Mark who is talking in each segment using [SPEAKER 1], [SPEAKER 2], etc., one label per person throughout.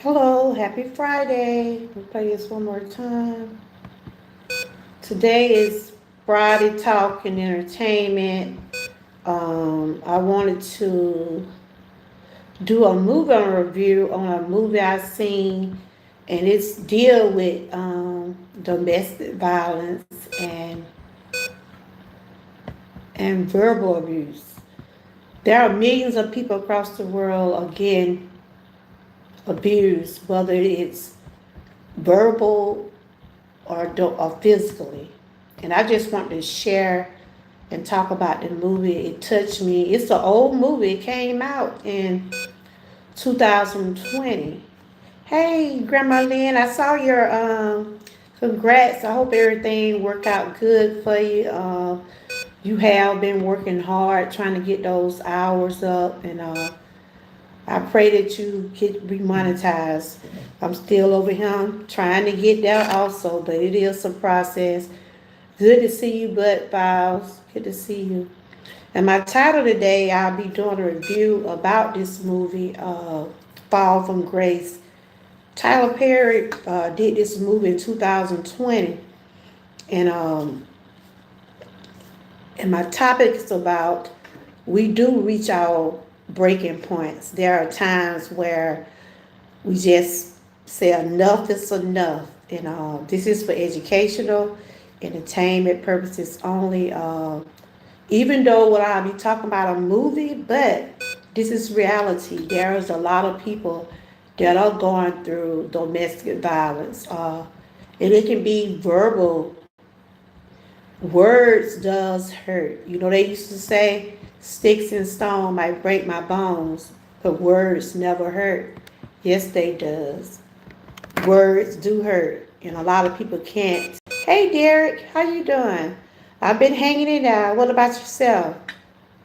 [SPEAKER 1] Hello, happy Friday. We'll play this one more time. Today is Friday Talk and Entertainment. I wanted to do a movie review on a movie I've seen, and it's deal with domestic violence and verbal abuse. There are millions of people across the world again abused, whether it's verbal or physically. And I just want to share and talk about the movie. It touched me. It's an old movie. It came out in 2020. Hey, Grandma Lynn, I saw your congrats. I hope everything worked out good for you. You have been working hard trying to get those hours up, and I pray that you get remonetized. I'm still over here trying to get there also, but it is a process. Good to see you, Bud Files. Good to see you. And my title today, I'll be doing a review about this movie, Fall from Grace. Tyler Perry did this movie in 2020, and and my topic is about we do reach our breaking points. There are times where we just say enough is enough, and this is for educational, entertainment purposes only. Even though what I'll be talking about a movie, but this is reality. There is a lot of people that are going through domestic violence, and it can be verbal. Words does hurt. You know, they used to say sticks and stone might break my bones, but words never hurt. Yes, they does. Words do hurt, and a lot of people can't. Hey, Derek, how you doing? I've been hanging in there. What about yourself?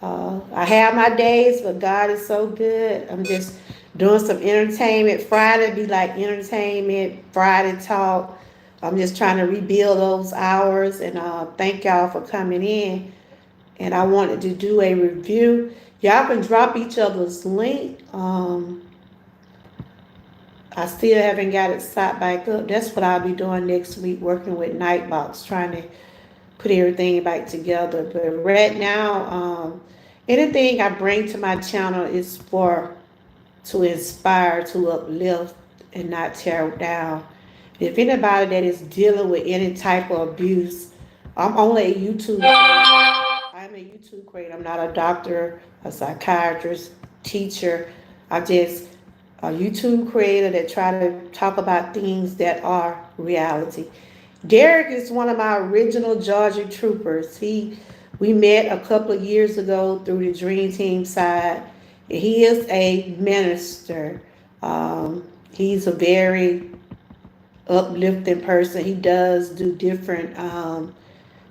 [SPEAKER 1] I have my days, but God is so good. I'm just doing some entertainment. Friday be like entertainment, Friday talk. I'm just trying to rebuild those hours, and thank y'all for coming in. And I wanted to do a review. Y'all can drop each other's link. I still haven't got it set back up. That's what I'll be doing next week, working with Nightbox, trying to put everything back together. But right now, anything I bring to my channel is for to inspire, to uplift, and not tear down. If anybody that is dealing with any type of abuse, I'm only a YouTube creator. I'm a YouTube creator. I'm not a doctor, a psychiatrist, teacher. I'm just a YouTube creator that try to talk about things that are reality. Derek is one of my original Georgia troopers. We met a couple of years ago through the Dream Team side. He is a minister. He's a very uplifting person. He does do different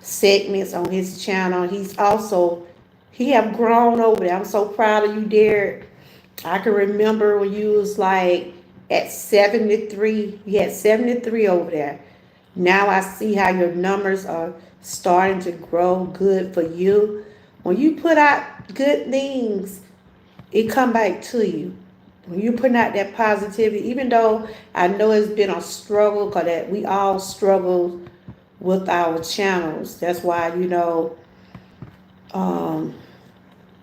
[SPEAKER 1] segments on his channel. He have grown over there. I'm so proud of you, Derek. I can remember when you was like at 73. You had 73 over there. Now I see how your numbers are starting to grow. Good for you. When you put out good things, it come back to you. When you put out that positivity, even though I know it's been a struggle, because that we all struggle with our channels. That's why,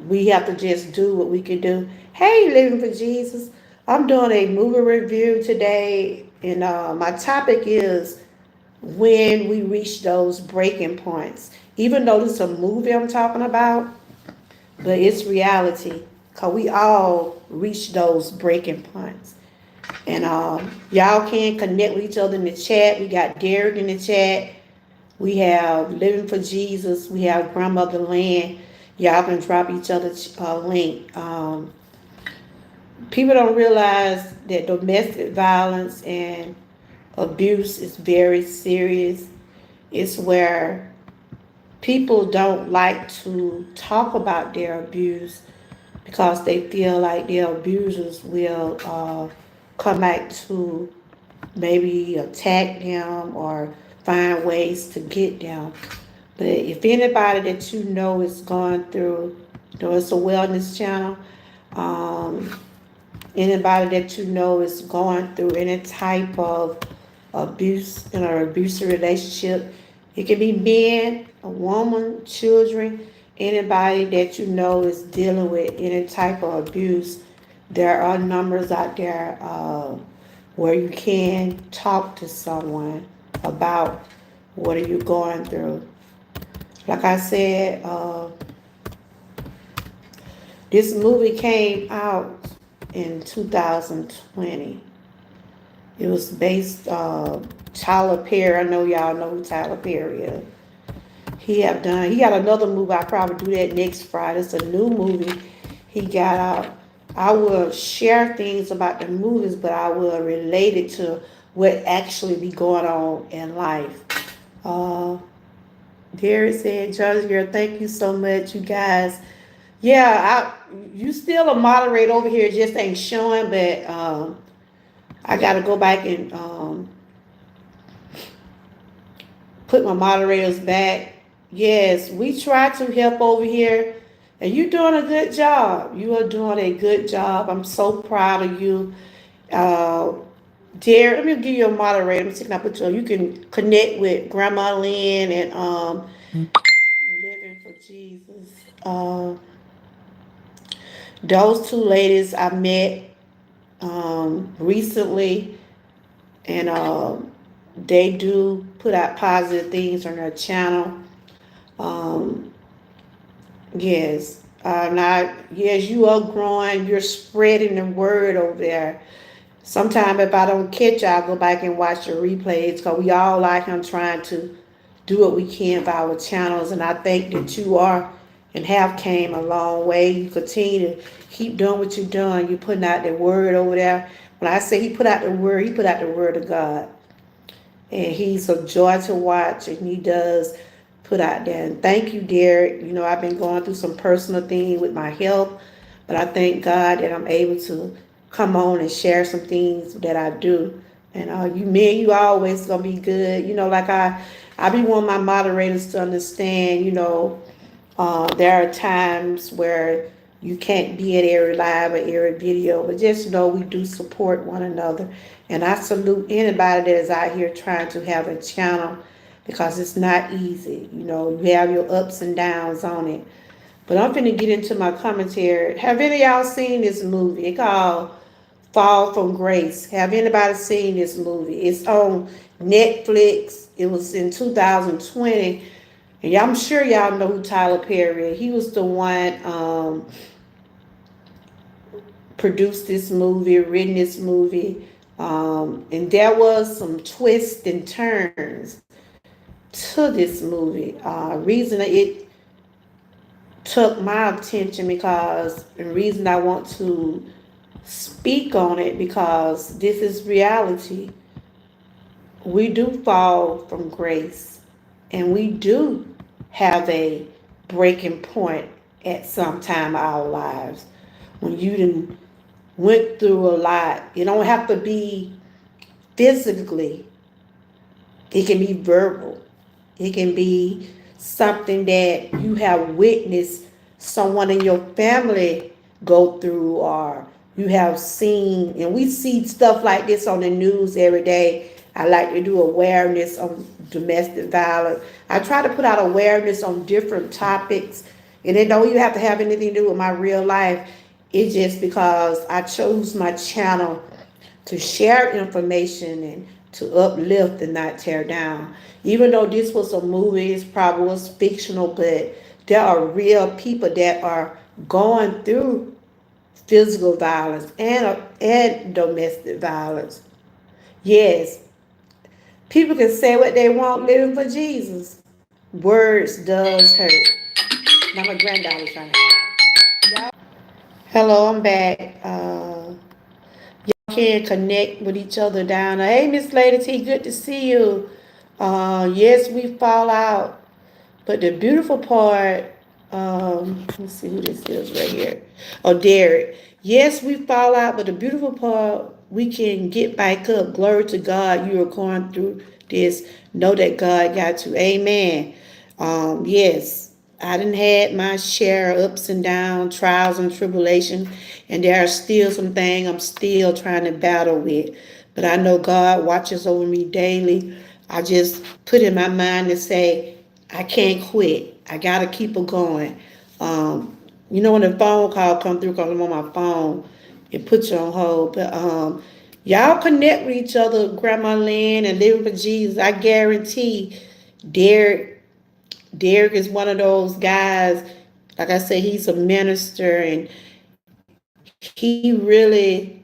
[SPEAKER 1] we have to just do what we can do. Hey, Living for Jesus. I'm doing a movie review today, and my topic is when we reach those breaking points. Even though this is a movie I'm talking about, but it's reality, because we all reach those breaking points. And y'all can connect with each other in the chat. We got Derek in the chat. We have Living for Jesus. We have Grandmother Land. Y'all can drop each other's link. People don't realize that domestic violence and abuse is very serious. It's where people don't like to talk about their abuse because they feel like their abusers will come back to maybe attack them or find ways to get them. But if anybody that you know is going through, it's a wellness channel. Um, Anybody that you know is going through any type of abuse in an abusive relationship, it can be men, a woman, children, anybody that you know is dealing with any type of abuse. There are numbers out there where you can talk to someone about what are you going through. Like I said, this movie came out in 2020. It was based Tyler Perry. I know y'all know who Tyler Perry is. He got another movie. I'll probably do that next Friday. It's a new movie he got out. I will share things about the movies, but I will relate it to what actually be going on in life. Uh, Derek said, Judge Girl, thank you so much, you guys. Yeah, you still a moderator over here, just ain't showing, but I got to go back and put my moderators back. Yes, we try to help over here, and you're doing a good job. You are doing a good job. I'm so proud of you. Uh, Derek, let me give you a moderator. Let me see if I put you. You can connect with Grandma Lynn and Living for Jesus. Those two ladies I met recently, and they do put out positive things on their channel. Um, yes, not yes, you are growing. You're spreading the word over there. Sometimes if I don't catch you, I'll go back and watch the replays because we all like him trying to do what we can for our channels. And I think that you are and have came a long way. You continue to keep doing what you're doing. You're putting out the word over there. When I say he put out the word, he put out the word of God. And he's a joy to watch, and he does put out there. And thank you, Derek. You know, I've been going through some personal things with my health, but I thank God that I'm able to come on and share some things that I do. And you always gonna be good. You know, like I be wanting my moderators to understand. You know, there are times where you can't be at every live or every video, but just know we do support one another. And I salute anybody that is out here trying to have a channel because it's not easy. You know, you have your ups and downs on it. But I'm finna get into my commentary. Have any of y'all seen this movie? It's called Fall from Grace. Have anybody seen this movie? It's on Netflix. It was in 2020. And I'm sure y'all know who Tyler Perry is. He was the one produced this movie, written this movie. And there was some twists and turns to this movie. Reason it took my attention because the reason I want to speak on it because this is reality. We do fall from grace and we do have a breaking point at some time of our lives when you done went through a lot. It don't have to be physically. It can be verbal. It can be something that you have witnessed someone in your family go through, or you have seen, and we see stuff like this on the news every day. I like to do awareness on domestic violence. I try to put out awareness on different topics, and it don't even have to have anything to do with my real life. It's just because I chose my channel to share information and to uplift and not tear down. Even though this was a movie, it probably was fictional, but there are real people that are going through physical violence and domestic violence. Yes, people can say what they want living for Jesus. Words does hurt. Now my granddaughter's trying to call. Hello, I'm back. Can connect with each other down there. Hey, Miss Lady T, good to see you. Yes, we fall out, but the beautiful part, let's see who this is right here. Oh, Derek. Yes, we fall out, but the beautiful part, we can get back up. Glory to God. You are going through this. Know that God got you. Amen. Yes, I done had my share of ups and downs, trials and tribulations, and there are still some things I'm still trying to battle with. But I know God watches over me daily. I just put in my mind to say, I can't quit. I gotta keep it going. When the phone call come through, cause I'm on my phone, it puts you on hold. But y'all connect with each other, Grandma Lynn and Living for Jesus. I guarantee Derek Derek is one of those guys, like I said, he's a minister and he really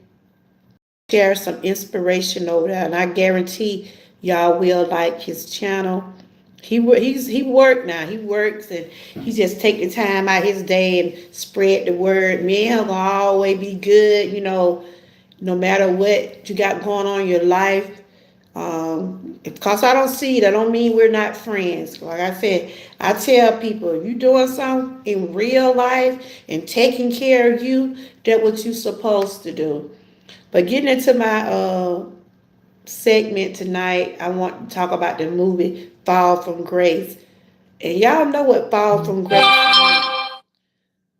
[SPEAKER 1] shares some inspiration over there. And I guarantee y'all will like his channel. He work now. He works and he just take the time out his day and spread the word. Me and him gonna always be good, no matter what you got going on in your life. Because I don't see it, I don't mean we're not friends. Like I said, I tell people, if you're doing something in real life and taking care of you, that's what you're supposed to do. But getting into my segment tonight, I want to talk about the movie Fall from Grace. And y'all know what Fall from Grace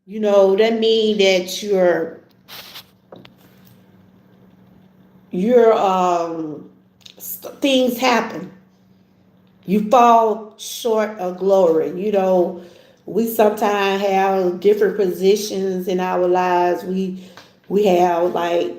[SPEAKER 1] means. That means that you're things happen. You fall short of glory. We sometimes have different positions in our lives. We have like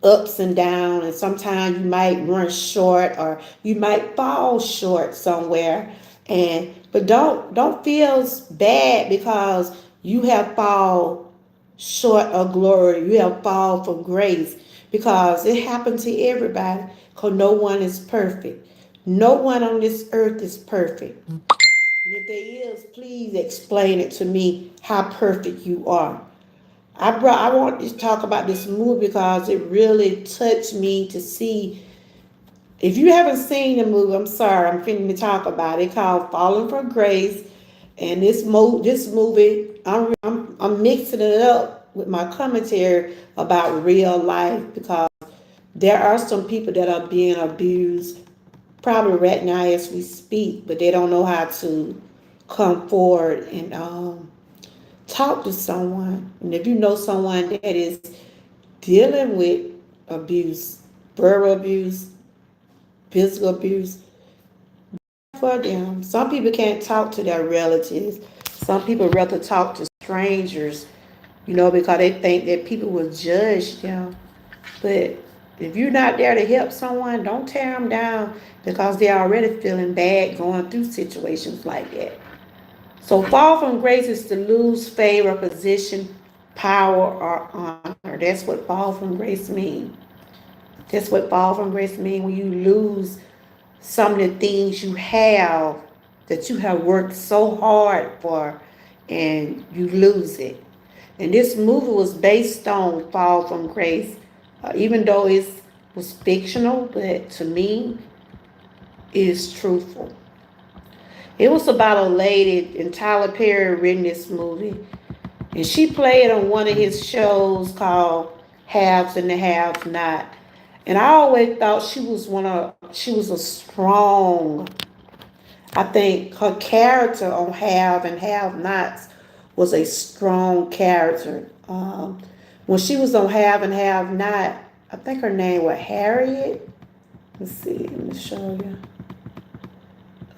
[SPEAKER 1] ups and downs, and sometimes you might run short or you might fall short somewhere. But don't feel bad because you have fall short of glory. You have fall from grace because it happened to everybody. Because no one is perfect. No one on this earth is perfect. And if there is, please explain it to me how perfect you are. I want to talk about this movie because it really touched me to see. If you haven't seen the movie, I'm sorry, I'm finna to talk about it. It's called Falling from Grace, and this movie, I'm mixing it up with my commentary about real life because there are some people that are being abused probably right now as we speak, but they don't know how to come forward and talk to someone. And if you know someone that is dealing with abuse, verbal abuse, physical abuse, for them. Some people can't talk to their relatives. Some people rather talk to strangers, because they think that people will judge them. But if you're not there to help someone, don't tear them down because they're already feeling bad going through situations like that. So fall from grace is to lose favor, position, power, or honor. That's what fall from grace means. That's what fall from grace means when you lose some of the things you have that you have worked so hard for and you lose it. And this movie was based on Fall from Grace, even though it was fictional, but to me, it is truthful. It was about a lady, and Tyler Perry written this movie, and she played on one of his shows called Haves and the Have Not. And I always thought she was a strong. I think her character on Have and Have Nots was a strong character. When she was on Have and Have Not, I think her name was Harriet. Let's see, let me show you.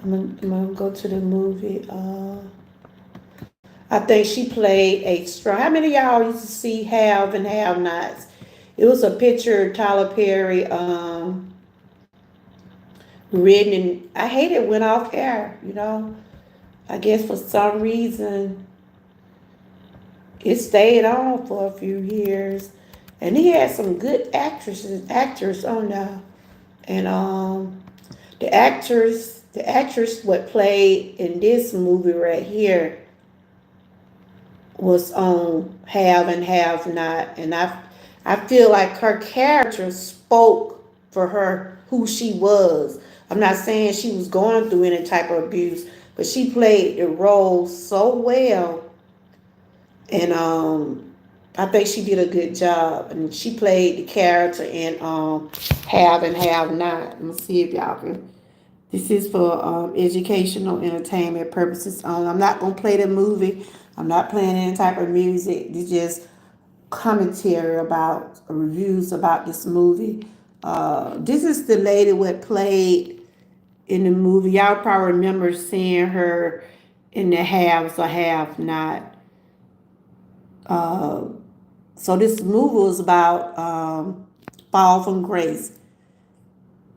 [SPEAKER 1] I'm gonna go to the movie. I think she played a strong. How many of y'all used to see Have and Have Nots? It was a picture of Tyler Perry written, and I hate it went off air. I guess for some reason it stayed on for a few years, and he had some good actors on there, and the actress what played in this movie right here was on Have and Have Not, and I feel like her character spoke for her who she was. I'm not saying she was going through any type of abuse, but she played the role so well, and I think she did a good job, and she played the character in Have and Have Not. Let me see if y'all can. This is for educational entertainment purposes only. I'm not gonna play the movie. I'm not playing any type of music. This just commentary about reviews about this movie. This is the lady what played in the movie. Y'all probably remember seeing her in the Haves or Have Not. Uh, so this movie was about Fall from Grace.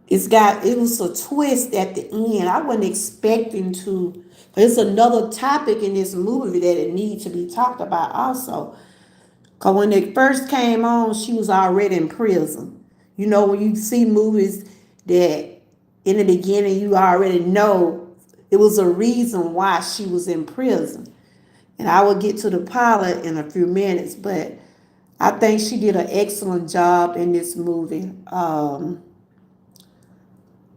[SPEAKER 1] It was a twist at the end. I wasn't expecting to. There's another topic in this movie that it needs to be talked about also. Cause when it first came on, she was already in prison. When you see movies that in the beginning you already know it was a reason why she was in prison. And I will get to the pilot in a few minutes, but I think she did an excellent job in this movie.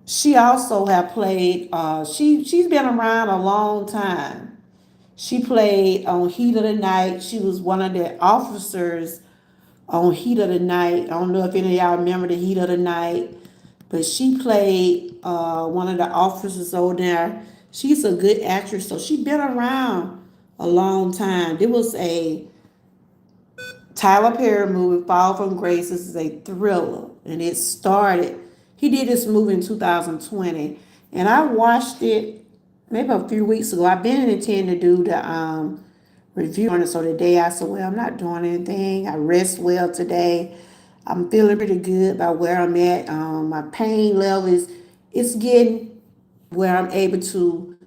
[SPEAKER 1] She also have played. She's been around a long time. She played on Heat of the Night. She was one of the officers on Heat of the Night. I don't know if any of y'all remember the Heat of the Night, but she played one of the officers over there. She's a good actress, so she's been around a long time. There was a Tyler Perry movie, Fall from Grace. This is a thriller, and it started. He did this movie in 2020, and I watched it maybe a few weeks ago. I've been intending to do the review on it, so today I said, well, I'm not doing anything. I rest well today. I'm feeling pretty good about where I'm at. My pain level is it's getting where I'm able to,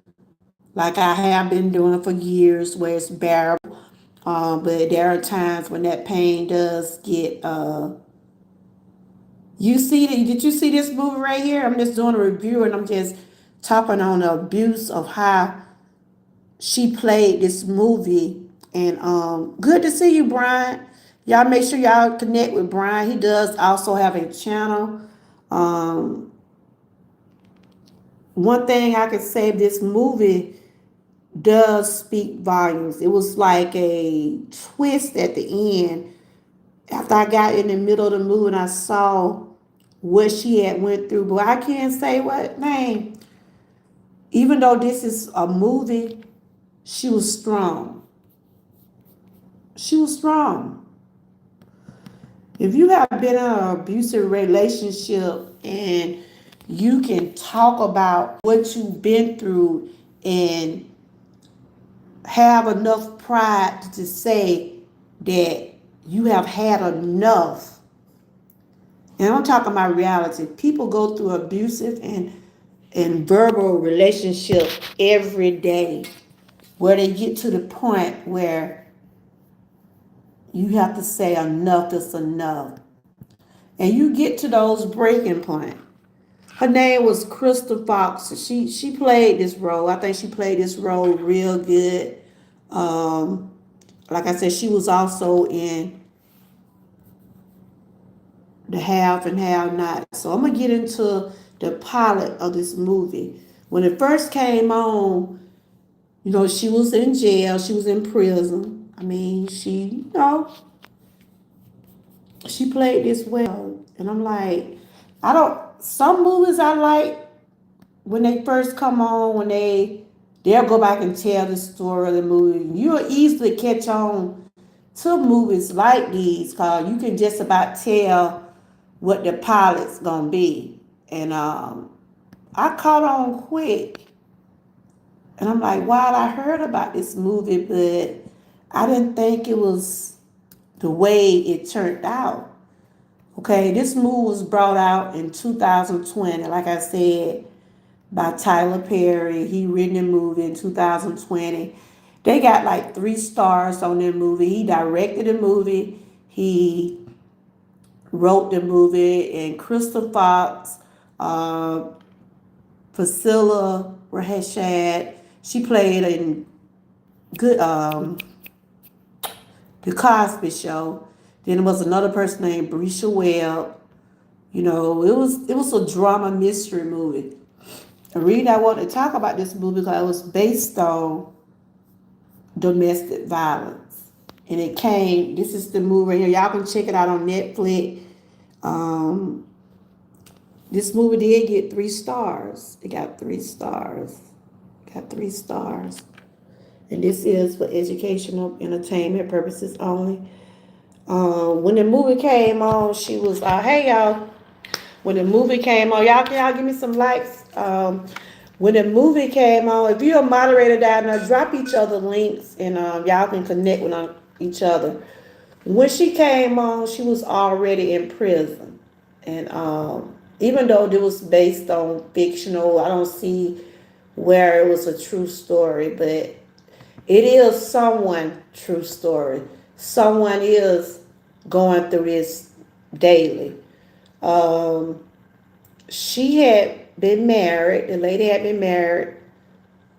[SPEAKER 1] like I have been doing for years, where it's bearable. But there are times when that pain does get. Did you see this movie right here? I'm just doing a review and I'm just talking on the abuse of how she played this movie. And good to see you, Brian. Y'all make sure y'all connect with Brian. He does also have a channel. Um, One thing I could say, this movie does speak volumes. It was like a twist at the end. After I got in the middle of the movie and I saw what she had went through, but I can't say what name. Even though this is a movie, she was strong. She was strong. If you have been in an abusive relationship and you can talk about what you've been through and have enough pride to say that you have had enough. And I'm talking about reality. People go through abusive and verbal relationship every day where they get to the point where you have to say enough is enough. And you get to those breaking points. Her name was Crystal Fox. She played this role. I think she played this role real good. Um, like I said, she was also in the Have and Have Not. So I'm gonna get into the pilot of this movie. When it first came on, she was in jail. She was in prison. I mean, she played this well. And I'm like, some movies I like when they first come on, when they'll go back and tell the story of the movie. You'll easily catch on to movies like these because you can just about tell what the pilot's gonna be. And I caught on quick. And I'm like, wow, I heard about this movie, but I didn't think it was the way it turned out. Okay, this movie was brought out in 2020, like I said, by Tyler Perry. He written the movie in 2020. They got like 3 stars on their movie. He directed the movie. He wrote the movie, and Crystal Fox, uh, Priscilla Rashad, she played in good the Cosby Show. Then there was another person named Brisha Webb. You know, it was a drama mystery movie. The reason I want to talk about this movie because it was based on domestic violence. And it came, this is the movie right here. Y'all can check it out on Netflix. Um, this movie did get 3 stars. It got 3 stars. Got 3 stars. And this is for educational entertainment purposes only. When the movie came on, she was hey y'all. When the movie came on, y'all give me some likes. When the movie came on, if you're a moderator down there, drop each other links and y'all can connect with each other. When she came on, she was already in prison, and even though it was based on fictional, I don't see where it was a true story, but it is someone true story. Someone is going through this daily. Um, she had been married. The lady had been married,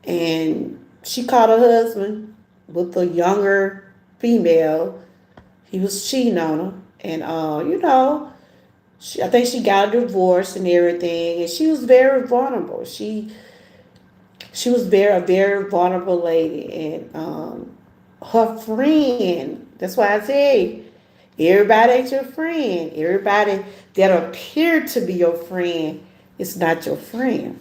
[SPEAKER 1] and she caught her husband with a younger female. He was cheating on her, and I think she got a divorce and everything, and she was very vulnerable. She was a very vulnerable lady, and her friend. That's why I say everybody ain't your friend. Everybody that appeared to be your friend is not your friend.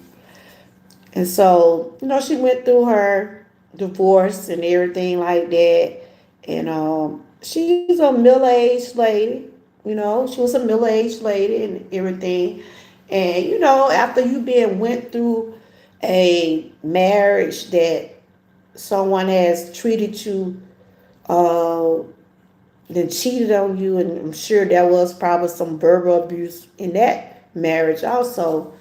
[SPEAKER 1] And so, she went through her divorce and everything like that. And she's a middle-aged lady. She was a middle-aged lady and everything. And, after you went through a marriage that someone has treated you, then cheated on you, and I'm sure there was probably some verbal abuse in that marriage also.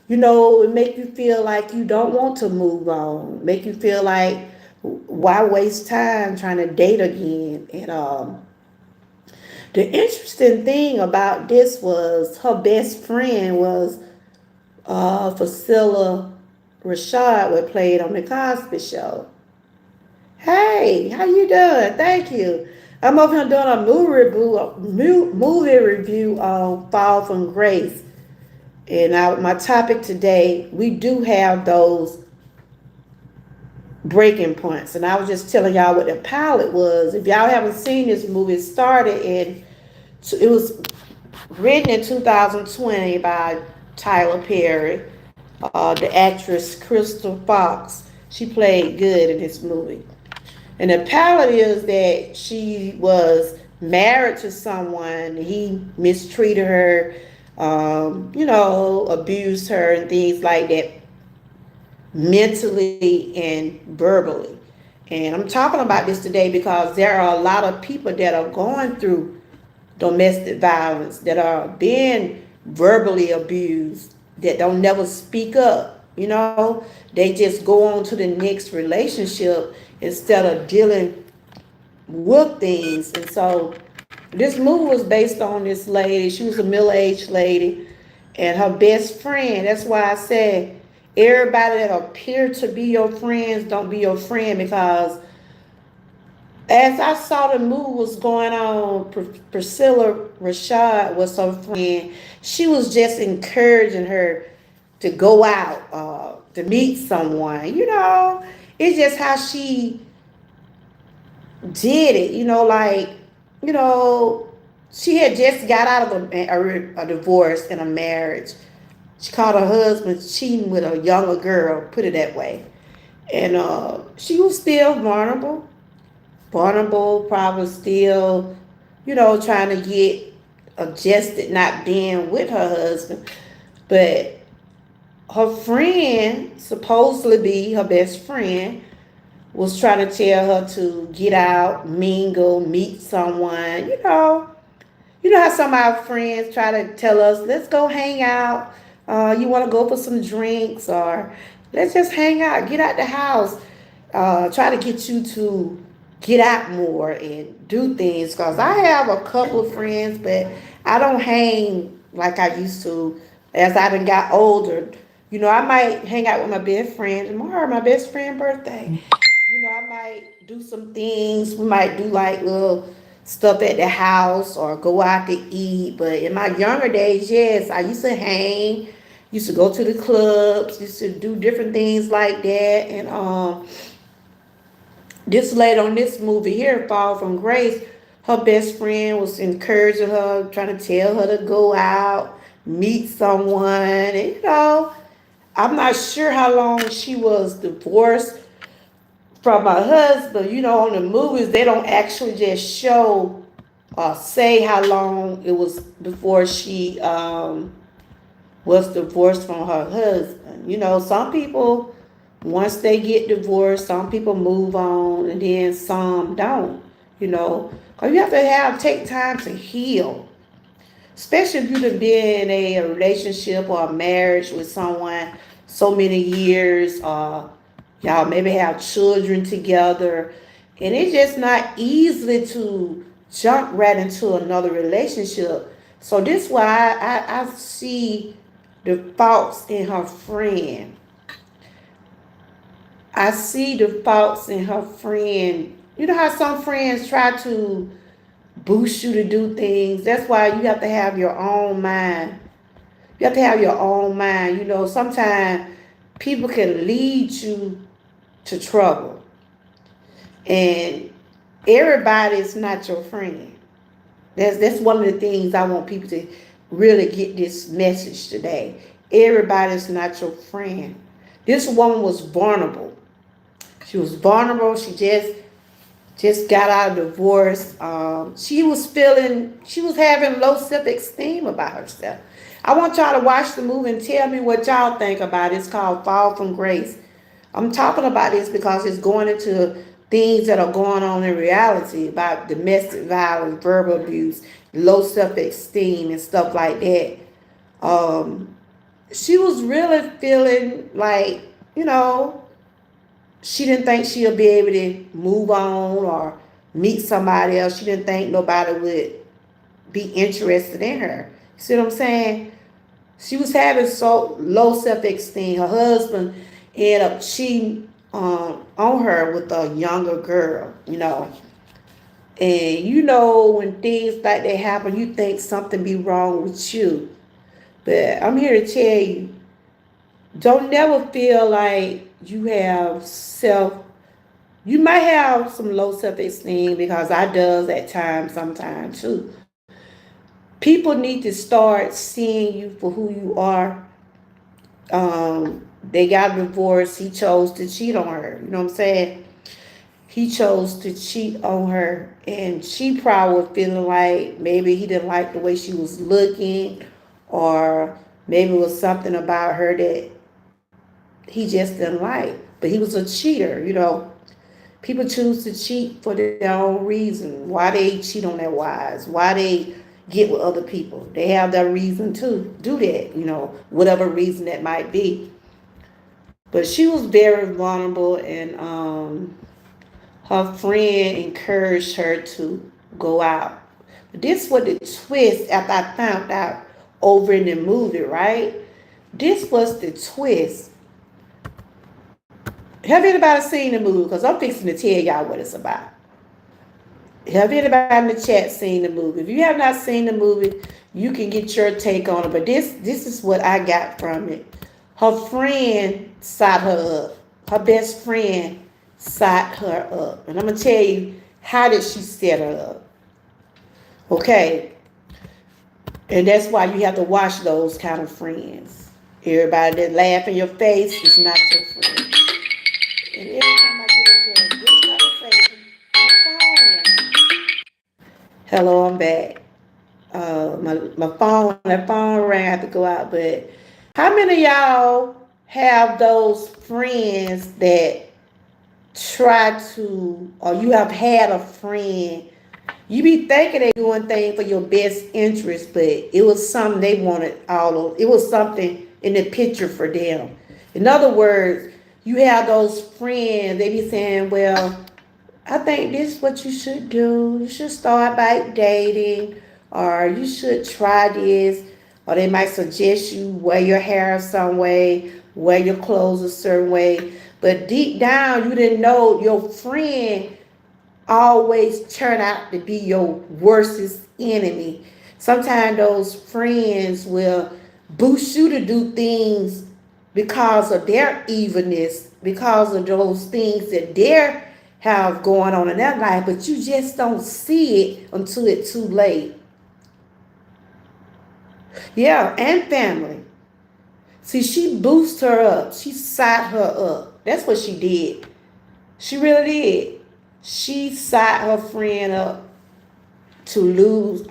[SPEAKER 1] It make you feel like you don't want to move on. Make you feel like why waste time trying to date again? And the interesting thing about this was her best friend was Priscilla Rashad, what played on the Cosby Show. Hey, how you doing? Thank you. I'm over here doing a movie review on Fall from Grace. And my topic today, we do have those breaking points. And I was just telling y'all what the pilot was. If y'all haven't seen this movie, it was written in 2020 by Tyler Perry. The actress Crystal Fox, she played good in this movie. And the pilot is that she was married to someone. He mistreated her, abused her and things like that, mentally and verbally. And I'm talking about this today because there are a lot of people that are going through domestic violence, that are being verbally abused, that don't never speak up. They just go on to the next relationship instead of dealing with things. And so this movie was based on this lady. She was a middle-aged lady, and her best friend. That's why I said everybody that appear to be your friends don't be your friend, because as I saw the movie was going on, Priscilla Rashad was her friend. She was just encouraging her to go out, to meet someone. It's just how she did it. She had just got out of a divorce and a marriage. She caught her husband cheating with a younger girl, put it that way. And she was still vulnerable. Probably still, trying to get adjusted not being with her husband. But her friend, supposedly be her best friend, was trying to tell her to get out, mingle, meet someone. You know how some of our friends try to tell us, let's go hang out. You want to go for some drinks, or let's just hang out, get out the house. Try to get you to get out more and do things. Because I have a couple of friends, but I don't hang like I used to as I done got older. I might hang out with my best friend tomorrow, my best friend's birthday. I might do some things. We might do like little stuff at the house or go out to eat. But in my younger days, yes, I used to hang, used to go to the clubs, used to do different things like that. And this lady on this movie here, Fall from Grace, her best friend was encouraging her, trying to tell her to go out, meet someone. And I'm not sure how long she was divorced from my husband. On the movies, they don't actually just show or say how long it was before she was divorced from her husband. Some people, once they get divorced, some people move on, and then some don't. Because you have to take time to heal, especially if you've been in a relationship or a marriage with someone so many years. Y'all maybe have children together, and it's just not easy to jump right into another relationship. So this why I see the faults in her friend. I see the faults in her friend. You know how some friends try to boost you to do things? That's why you have to have your own mind. You have to have your own mind. Sometimes people can lead you to trouble. And everybody is not your friend. That's one of the things I want people to really get this message today. Everybody is not your friend. This woman was vulnerable. She was vulnerable. She just got out of divorce. She was having low self-esteem about herself. I want y'all to watch the movie and tell me what y'all think about it. It's called Fall from Grace. I'm talking about this because it's going into things that are going on in reality about domestic violence, verbal abuse, low self-esteem, and stuff like that. Um, she was really feeling like, you know, she didn't think she'll be able to move on or meet somebody else. She didn't think nobody would be interested in her. See what I'm saying? She was having so low self-esteem. Her husband ended up cheating on her with a younger girl. And when things like that happen, you think something be wrong with you. But I'm here to tell you, don't never feel like you might have some low self-esteem, because I does at times sometimes too. People need to start seeing you for who you are. They got a divorce. He chose to cheat on her. You know what I'm saying? He chose to cheat on her, and she probably was feeling like maybe he didn't like the way she was looking, or maybe it was something about her that he just didn't like. But he was a cheater. People choose to cheat for their own reason. Why they cheat on their wives? Why they get with other people? They have their reason to do that. Whatever reason that might be. But she was very vulnerable, and her friend encouraged her to go out. But this was the twist after I found out over in the movie, right? This was the twist. Have anybody seen the movie? Because I'm fixing to tell y'all what it's about. Have anybody in the chat seen the movie? If you have not seen the movie, you can get your take on it. But this is what I got from it. Her friend sat her up. Her best friend sat her up. And I'm going to tell you, how did she set her up? Okay. And that's why you have to watch those kind of friends. Everybody that laugh in your face is not your friend. And every time I get into a good conversation, my phone rang. Hello, I'm back. My phone rang. I have to go out. But how many of y'all have those friends that try to, or you have had a friend, you be thinking they doing things for your best interest, but it was something they wanted all of. It was something in the picture for them. In other words, you have those friends, they be saying, well, I think this is what you should do. You should start by dating, or you should try this, or they might suggest you wear your hair some way, wear your clothes a certain way. But deep down, you didn't know your friend always turn out to be your worstest enemy. Sometimes those friends will boost you to do things because of their evilness, because of those things that they have going on in their life, but you just don't see it until it's too late. Yeah, and family. See, she boosted her up. She sat her up. That's what she did. She really did. She sat her friend up to lose.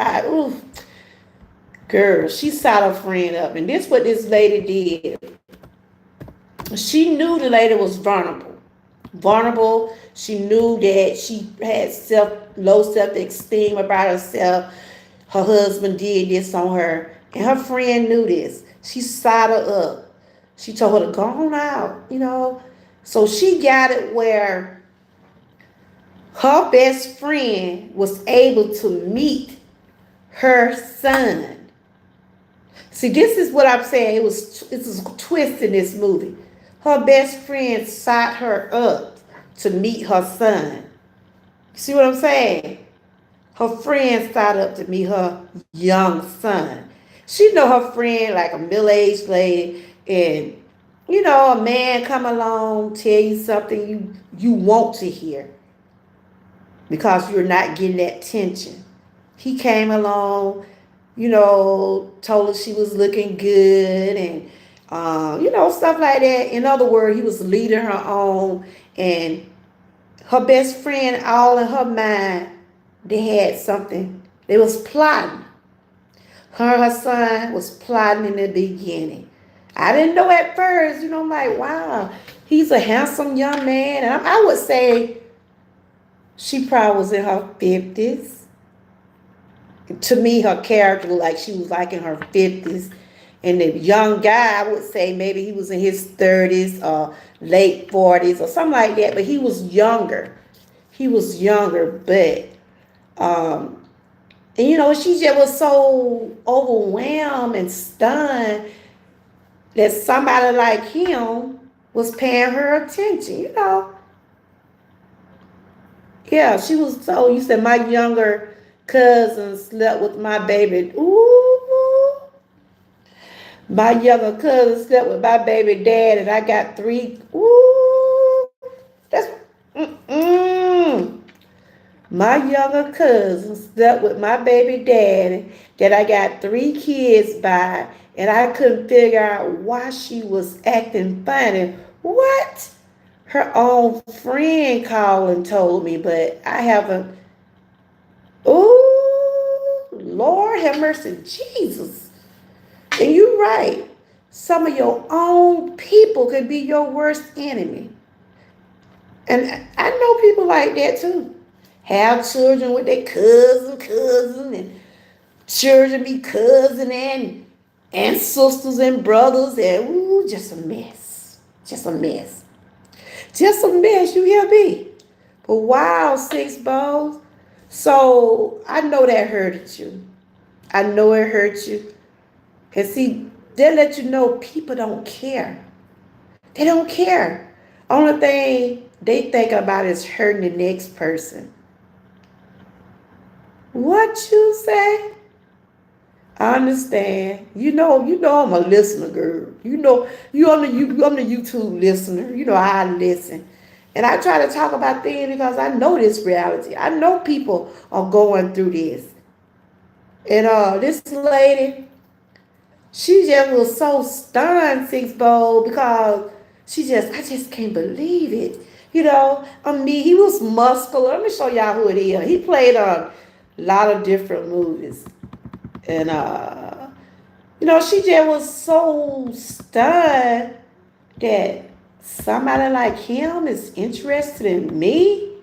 [SPEAKER 1] Girl, she sat her friend up. And this what this lady did. She knew the lady was vulnerable. Vulnerable. She knew that she had low self-esteem about herself. Her husband did this on her. And her friend knew this. She sat her up. She told her to go on out. So she got it where her best friend was able to meet her son. See, this is what I'm saying. It's a twist in this movie. Her best friend sought her up to meet her son. See what I'm saying? Her friend sought up to meet her young son. She know her friend like a middle-aged lady, and a man come along, tell you something you want to hear because you're not getting that attention. He came along, told her she was looking good and, stuff like that. In other words, he was leading her on, and her best friend, all in her mind, they had something. They was plotting. Her and her son was plotting in the beginning. I didn't know at first, I'm like, wow, he's a handsome young man. And I would say she probably was in her 50s. To me, her character looked like she was like in her 50s. And the young guy, I would say maybe he was in his 30s or late 40s or something like that. But he was younger. He was younger, but and she just was so overwhelmed and stunned that somebody like him was paying her attention. Yeah, she was so, you said my younger cousin slept with my baby. Ooh, my younger cousin slept with my baby dad, and I got three. Ooh, that's, mm-mm. My younger cousin slept with my baby daddy that I got three kids by, and I couldn't figure out why she was acting funny. What? Her own friend called and told me, but I haven't. Oh, Lord have mercy, Jesus. And you're right. Some of your own people could be your worst enemy. And I know people like that too. Have children with their cousin, and children be cousin and sisters and brothers, and ooh, just a mess. Just a mess. Just a mess, you hear me? But wow, Six Bows. So I know that hurted you. I know it hurt you. And see, they let you know people don't care. They don't care. Only thing they think about is hurting the next person. What you say? I understand. I'm a listener, girl. I'm the YouTube listener. I listen. And I try to talk about things because I know this reality. I know people are going through this. And this lady, she just was so stunned, Six Bowl, because I just can't believe it. He was muscular. Let me show y'all who it is. He played a lot of different movies. And, she just was so stunned that somebody like him is interested in me,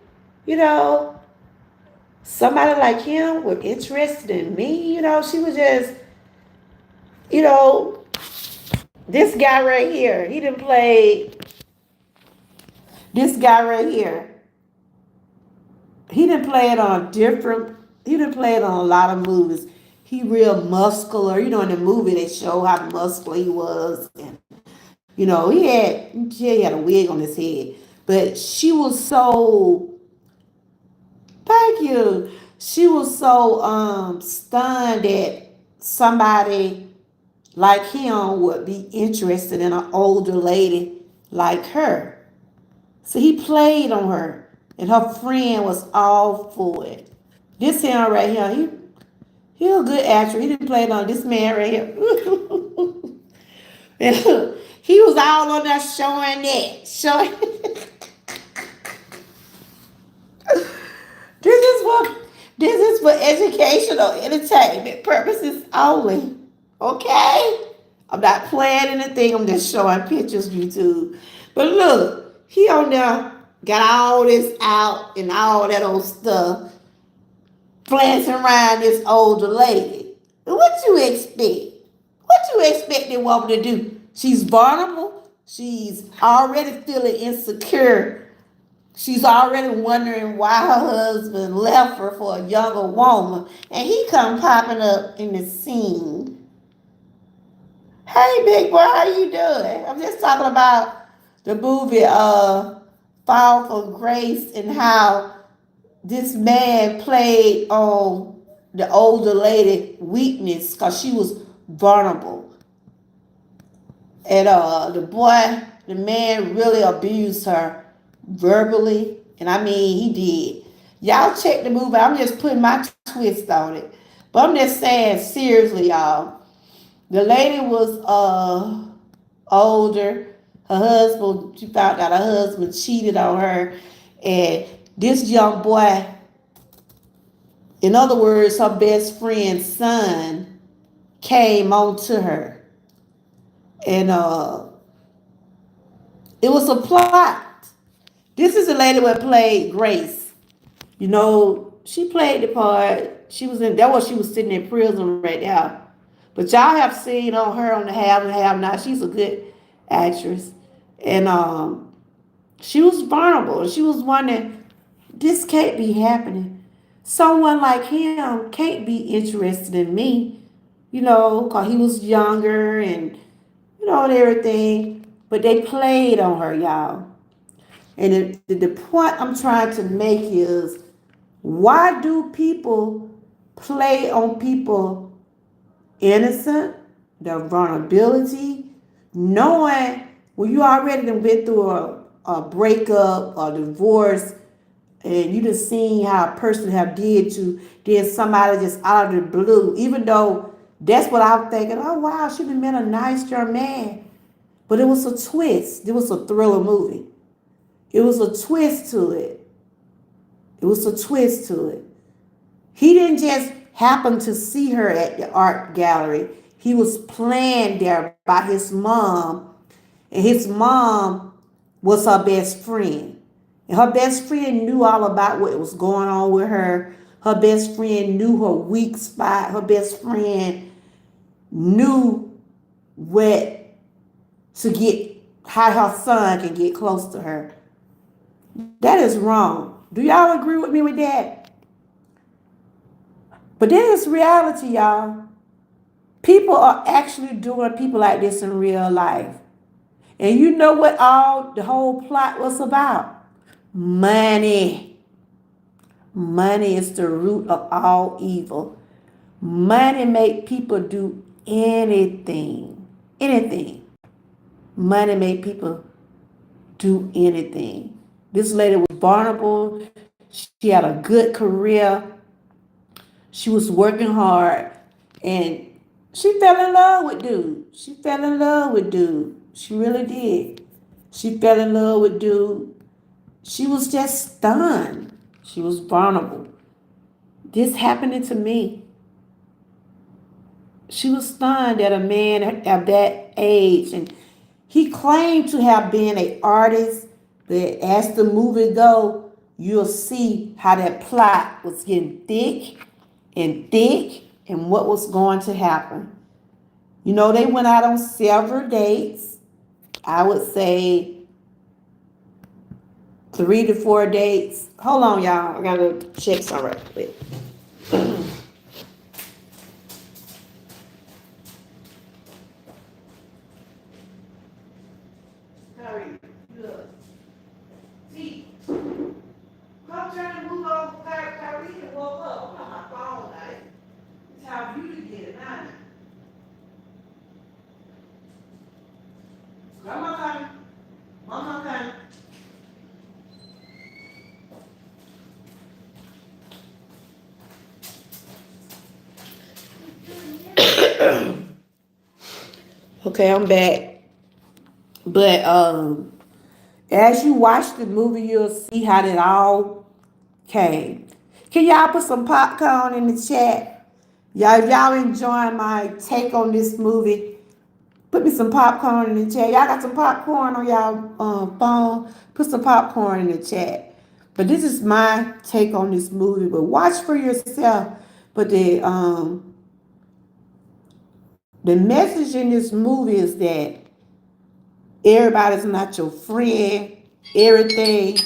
[SPEAKER 1] you know, somebody like him was interested in me, she was just, you know, this guy right here, he didn't play, this guy right here, he didn't play it on different, he didn't play it on a lot of movies. He real muscular, in the movie they show how muscular he was, and he had a wig on his head, but she was so, thank you, she was so stunned that somebody like him would be interested in an older lady like her. So he played on her, and her friend was all for it. This him right here, he a good actor. He didn't play it on this man right here. And he was all on there showing that, showing. This is for this is for educational entertainment purposes only. Okay? I'm not playing anything, I'm just showing pictures, YouTube. But look, he on there got all this out and all that old stuff, flancing around this older lady. What you expect? What you expect that woman to do? She's vulnerable. She's already feeling insecure. She's already wondering why her husband left her for a younger woman. And he come popping up in the scene. Hey, big boy, how you doing? I'm just talking about the movie Fall from Grace, and how this man played on the older lady weakness because she was vulnerable. And the man really abused her verbally. And I mean, he did. Y'all check the movie. I'm just putting my twist on it. But I'm just saying, seriously, y'all. The lady was older. Her husband, she found out her husband cheated on her. And this young boy, in other words, her best friend's son, came on to her. And it was a plot. This is the lady that played Grace. She played the part. She was in, that was, she was sitting in prison right now. But y'all have seen on her on the Have and Have Not. She's a good actress. And she was vulnerable. She was wondering, this can't be happening. Someone like him can't be interested in me, because he was younger and, and everything. But they played on her, y'all. And the point I'm trying to make is, why do people play on people innocent, their vulnerability, knowing when you already done been through a breakup or divorce, and you just seen how a person have did to, then somebody just out of the blue, even though that's what I'm thinking, oh wow, she done met a nice young man. But it was a twist. It was a thriller movie. It was a twist to it. It was a twist to it. He didn't just happen to see her at the art gallery. He was planned there by his mom, and his mom was her best friend. And her best friend knew all about what was going on with her. Her best friend knew her weak spot. Her best friend knew what to get, how her son can get close to her. That is wrong. Do y'all agree with me with that? But then it's reality, y'all. People are actually doing people like this in real life. And you know what the whole plot was about? Money. Money is the root of all evil. Money make people do anything. Anything. Money make people do anything. This lady was vulnerable. She had a good career. She was working hard, and she fell in love with dude. She fell in love with dude. She really did. She fell in love with dude. She was just stunned. She was vulnerable. This happening to me. She was stunned that a man at that age, and He claimed to have been an artist, but as the movie go, you'll see how that plot was getting thick and what was going to happen. You know, they went out on several dates. I would say 3 to 4 dates. Hold on, y'all. I gotta check some right quick. Sorry, look. See, come trying to move over. Kyrie and woke up. I'm on my phone, like. It's time for you to get it now. Come on, come. Mama, come. Okay, I'm back. But as you watch the movie, you'll see how it all came. Can y'all put some popcorn in the chat? Y'all, if y'all enjoying my take on this movie, put me some popcorn in the chat. Y'all got some popcorn on y'all phone? Put some popcorn in the chat. But this is my take on this movie. But watch for yourself. But the message in this movie is that everybody's not your friend. Everything.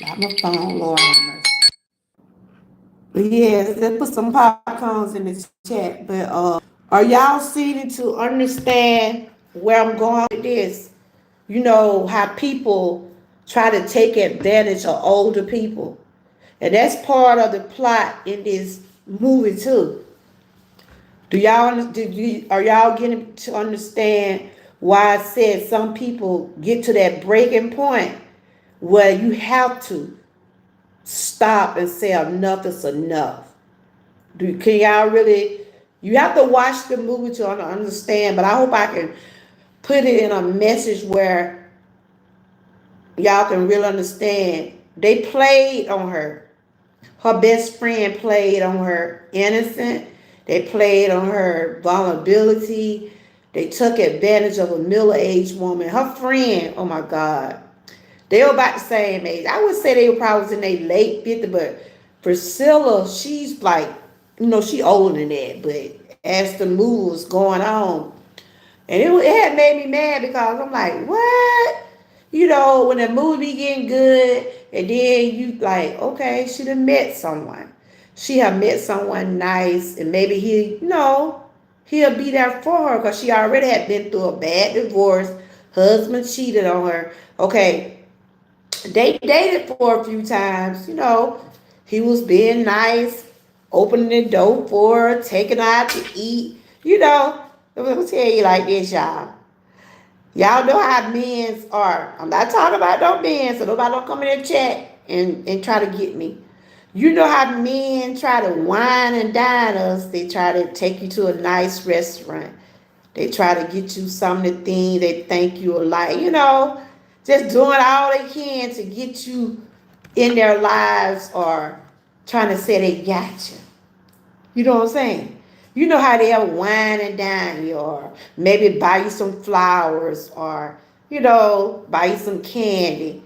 [SPEAKER 1] Got my phone, Lord have mercy. But yes, let's put some popcorns in the chat. But are y'all seeing to understand where I'm going with this? You know how people try to take advantage of older people, and that's part of the plot in this movie too. Are y'all getting to understand why I said some people get to that breaking point where you have to stop and say enough is enough? Can y'all really? You have to watch the movie to understand, but I hope I can put it in a message where y'all can really understand. They played on her. Her best friend played on her innocence. They played on her vulnerability. They took advantage of a middle-aged woman. Her friend, oh my God. They were about the same age. I would say they were probably in their late 50s, but Priscilla, she's like, she older than that. But as the movie was going on, and it had made me mad because I'm like, what? When the movie be getting good, and then you like, okay, she done met someone. She have met someone nice, and maybe he'll be there for her because she already had been through a bad divorce. Husband cheated on her. Okay, they dated for a few times. He was being nice, opening the door for her, taking her out to eat. I'm gonna tell you like this, y'all. Y'all know how men are. I'm not talking about no men, so nobody don't come in the chat and try to get me. You know how men try to wine and dine us. They try to take you to a nice restaurant. They try to get you some of the things they think you will like. Just doing all they can to get you in their lives or trying to say they got you. You know what I'm saying? You know how they'll wine and dine you, or maybe buy you some flowers, or, buy you some candy.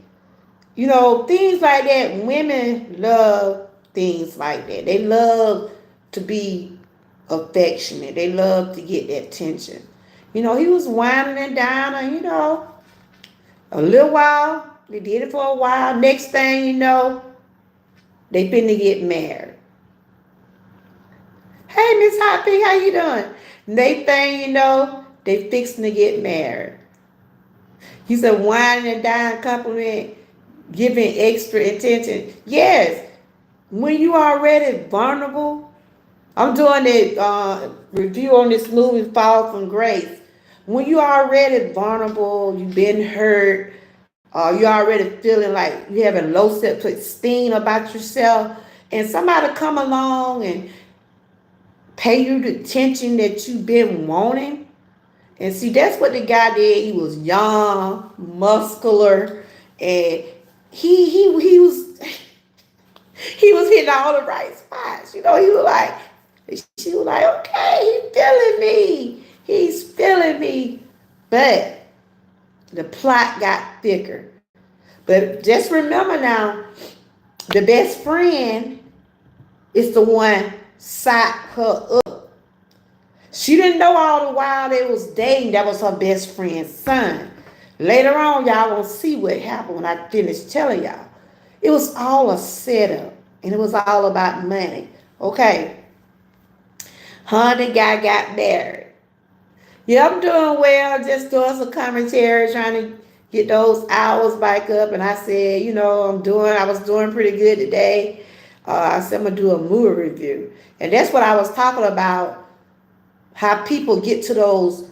[SPEAKER 1] Things like that. Women love things like that. They love to be affectionate. They love to get that attention. He was whining and dining, a little while. They did it for a while. Next thing you know, they finna get married. Hey, Miss Hot Pink, how you doing? Next thing you know, they fixing to get married. You said whining and dying compliment, giving extra attention. Yes, when you already vulnerable. I'm doing a review on this movie, Fall from Grace. When you already vulnerable, you've been hurt, you already feeling like you having low self-esteem about yourself, and somebody come along and pay you the attention that you've been wanting. And see, that's what the guy did. He was young, muscular, and he was he was hitting all the right spots. She was like, okay, he's feeling me. He's feeling me. But The plot got thicker. But just remember now, the best friend is the one side her up. She didn't know all the while they was dating that was her best friend's son. Later on, y'all will see what happened when I finish telling y'all. It was all a setup, and it was all about money. Okay, her and the guy got married. Yeah, I'm doing well, just doing some commentary, trying to get those hours back up. And I said, I was doing pretty good today. I said, I'm going to do a movie review. And that's what I was talking about, how people get to those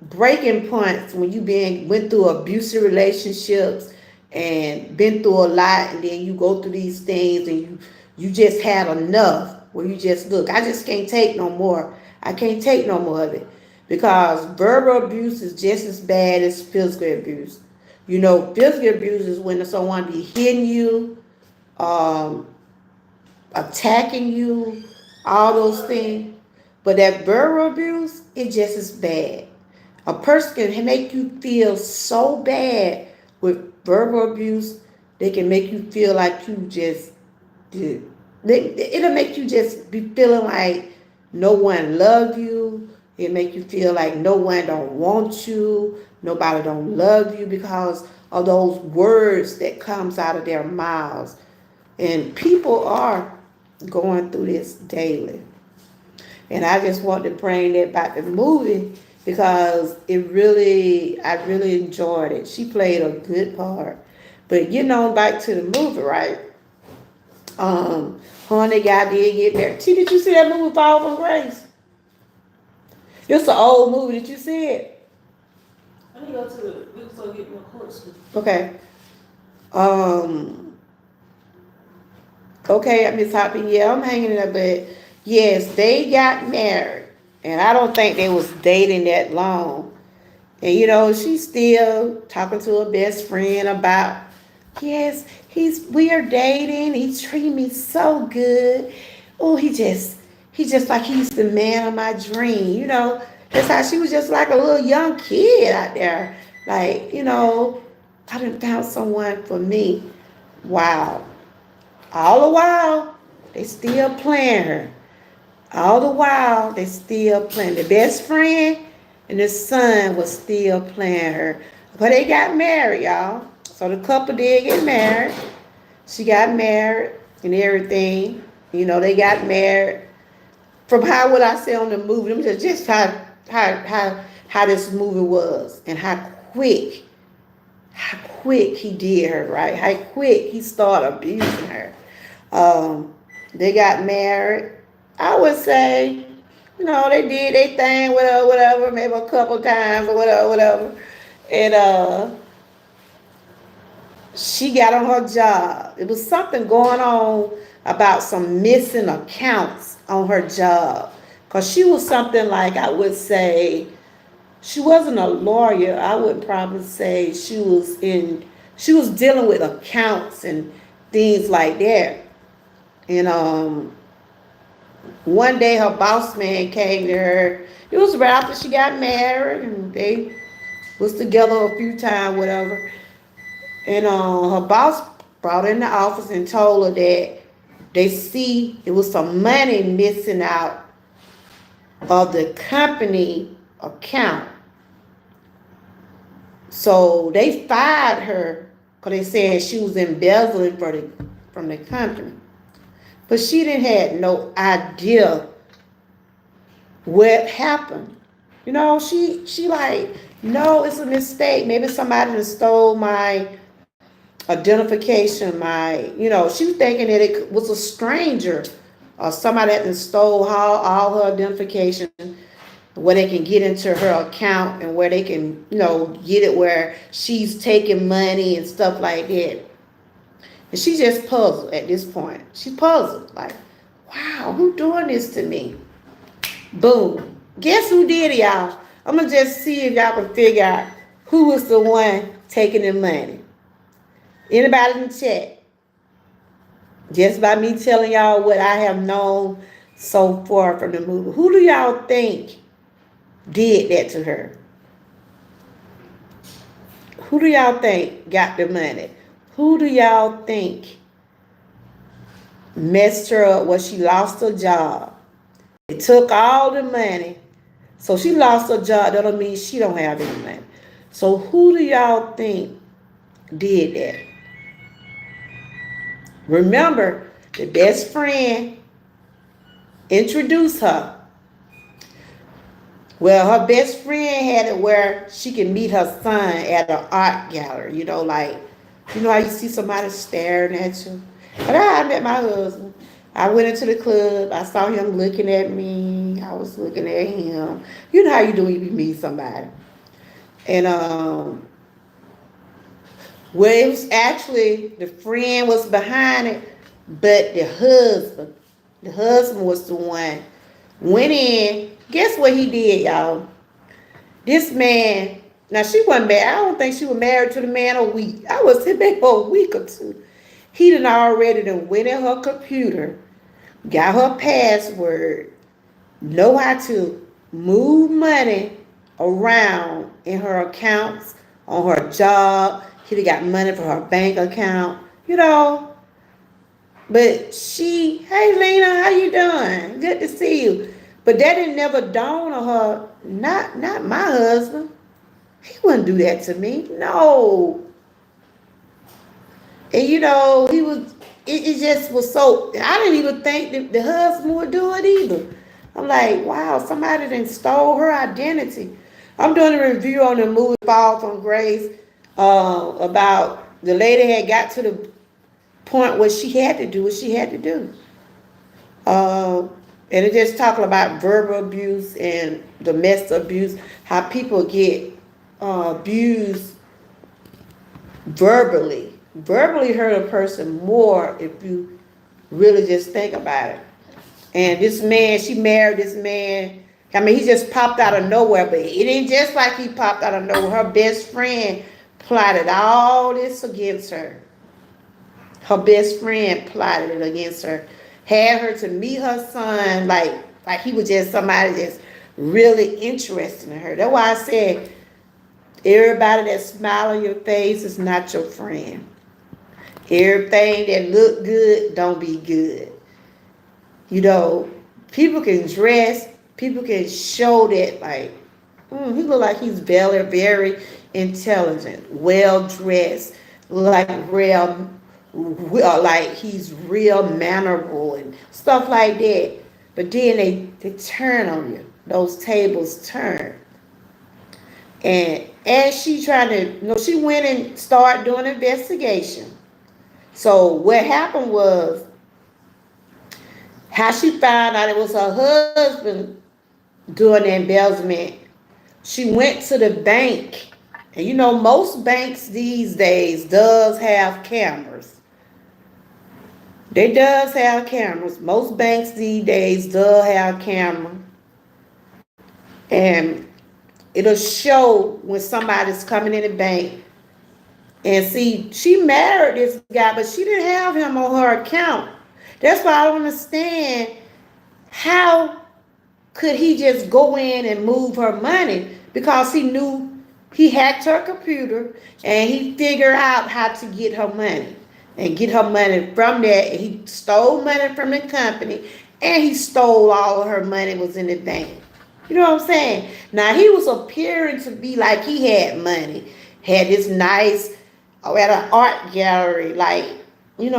[SPEAKER 1] breaking points when you went through abusive relationships and been through a lot, and then you go through these things and you just had enough, where you just look, I just can't take no more. I can't take no more of it, because verbal abuse is just as bad as physical abuse. Physical abuse is when someone be hitting you, um, attacking you, all those things. But that verbal abuse, it's just as bad. A person can make you feel so bad with verbal abuse. They can make you feel like you just did. It'll make you just be feeling like no one love you. It make you feel like no one don't want you. Nobody don't love you because of those words that comes out of their mouths. And people are going through this daily. And I just want to bring that back to the movie because I really enjoyed it. She played a good part. But back to the movie, right? Honey guy did get married. Did you see that movie Fall from Grace? It's an old movie. Did you see it?
[SPEAKER 2] I need to go to the bookstore to get my course.
[SPEAKER 1] Okay. Okay, Miss Hoppy. Yeah, I'm hanging it up, but yes, they got married, and I don't think they was dating that long. And she's still talking to her best friend about, yes, we are dating. He's treating me so good. Oh, he just like he's the man of my dream. That's how she was, just like a little young kid out there. Like, I done found someone for me. Wow. All the while, they still playing her. All the while, they still playing. The best friend and the son was still playing her. But they got married, y'all. So the couple did get married. She got married and everything. They got married. From what I say on the movie, them just how this movie was, and how quick he did her, right? How quick he started abusing her. They got married. I would say, they did their thing, whatever, maybe a couple times or whatever. And she got on her job. It was something going on about some missing accounts on her job. Because she was something like, I would say, she wasn't a lawyer. I would probably say she was dealing with accounts and things like that. And one day her boss man came to her. It was right after she got married, and they was together a few times, whatever. And her boss brought her in the office and told her that they see it was some money missing out of the company account. So they fired her because they said she was embezzling from the company. But she didn't have no idea what happened. She like, no, it's a mistake. Maybe somebody done stole my identification, she was thinking that it was a stranger or somebody that done stole all her identification, where they can get into her account and where they can, get it where she's taking money and stuff like that. And she just puzzled at this point. She's puzzled, like, wow, who doing this to me? Boom. Guess who did it, y'all? I'm going to just see if y'all can figure out who was the one taking the money. Anybody in the chat? Just by me telling y'all what I have known so far from the movie. Who do y'all think did that to her? Who do y'all think got the money? Who do y'all think messed her up when she lost her job? They took all the money. So she lost her job. That don't mean she don't have any money. So who do y'all think did that? Remember, the best friend introduced her. Well, her best friend had it where she can meet her son at an art gallery. You know how you see somebody staring at you? But I met my husband. I went into the club. I saw him looking at me. I was looking at him. You know how you do when you meet somebody. And well, it was actually the friend was behind it, but the husband was the one went in. Guess what he did, y'all? This man, now she wasn't married. I don't think she was married to the man a week. I was there for a week or two. He done already done went in her computer, got her password, know how to move money around in her accounts, on her job. He done got money for her bank account, you know. But hey Lena, how you doing? Good to see you. But that didn't never dawn on her. Not my husband. He wouldn't do that to me. No. And he was. It just was so. I didn't even think that the husband would do it either. I'm like, wow, somebody done stole her identity. I'm doing a review on the movie Fall from Grace, about the lady had got to the point where she had to do what she had to do. Uh, and it just talking about verbal abuse and domestic abuse, how people get abused verbally. Verbally hurt a person more if you really just think about it. And this man, she married this man. I mean, he just popped out of nowhere, but it ain't just like he popped out of nowhere. Her best friend plotted all this against her. Her best friend plotted it against her. Had her to meet her son like he was just somebody that's really interested in her. That's why I said everybody that smile on your face is not your friend. Everything that look good don't be good. You know, people can dress, people can show that he look like he's very intelligent, well dressed, like he's real mannerable and stuff like that. But then they turn on you. Those tables turn. And as she trying to, she went and started doing an investigation. So what happened was, how she found out it was her husband doing the embezzlement. She went to the bank, and most banks these days does have cameras. They does have cameras. Most banks these days does have camera, and it'll show when somebody's coming in the bank. And see, she married this guy, but she didn't have him on her account. That's why I don't understand how could he just go in and move her money, because he knew he hacked her computer and he figured out how to get her money and get her money from that. He stole money from the company and he stole all of her money was in the bank. You know what I'm saying? Now he was appearing to be like he had money, had this nice, at an art gallery, like he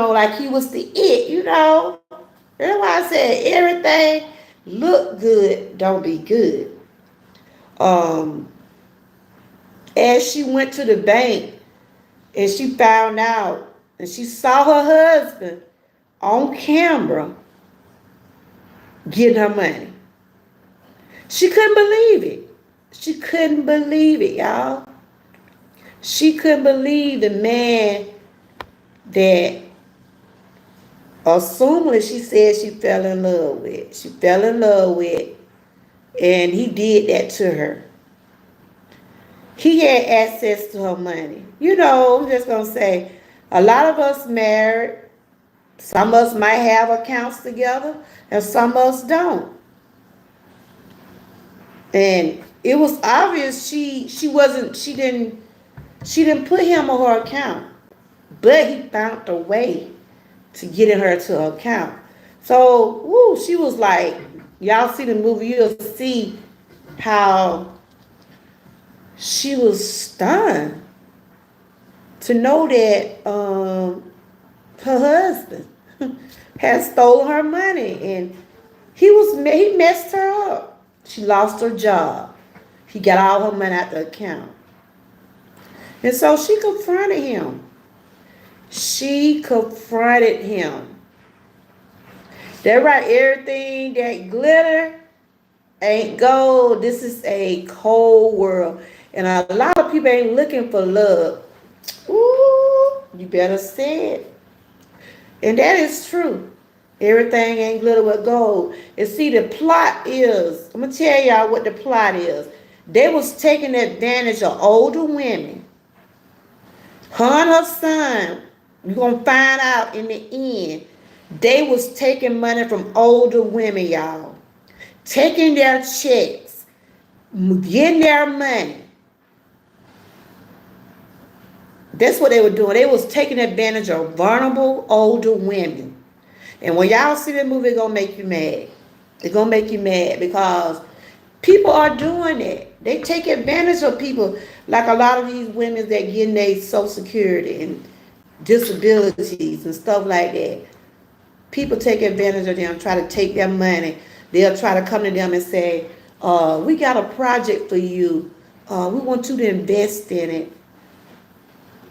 [SPEAKER 1] was the it. That's why I said everything look good, don't be good. As she went to the bank and she found out and she saw her husband on camera getting her money. She couldn't believe it. She couldn't believe it, y'all. She couldn't believe the man that assumingly she said she fell in love with. She fell in love with, and he did that to her. He had access to her money. I'm just going to say, a lot of us married, some of us might have accounts together, and some of us don't. And it was obvious she didn't She didn't put him on her account, but he found a way to get in her to her account. So, woo, she was like, y'all see the movie, you'll see how she was stunned to know that her husband had stolen her money, and he messed her up. She lost her job. He got all her money out the account. And so she confronted him. She confronted him. That right, everything that glitter ain't gold. This is a cold world. And a lot of people ain't looking for love. Ooh, you better say it. And that is true. Everything ain't glitter with gold. And see, the plot is, I'm going to tell y'all what the plot is. They was taking advantage of older women. Her and her son, you're going to find out in the end, they was taking money from older women, y'all. Taking their checks, getting their money. That's what they were doing. They was taking advantage of vulnerable older women. And when y'all see that movie, it's gonna make you mad. It's gonna make you mad because people are doing it. They take advantage of people, like a lot of these women that getting their Social Security and disabilities and stuff like that. People take advantage of them, try to take their money. They'll try to come to them and say, we got a project for you. We want you to invest in it.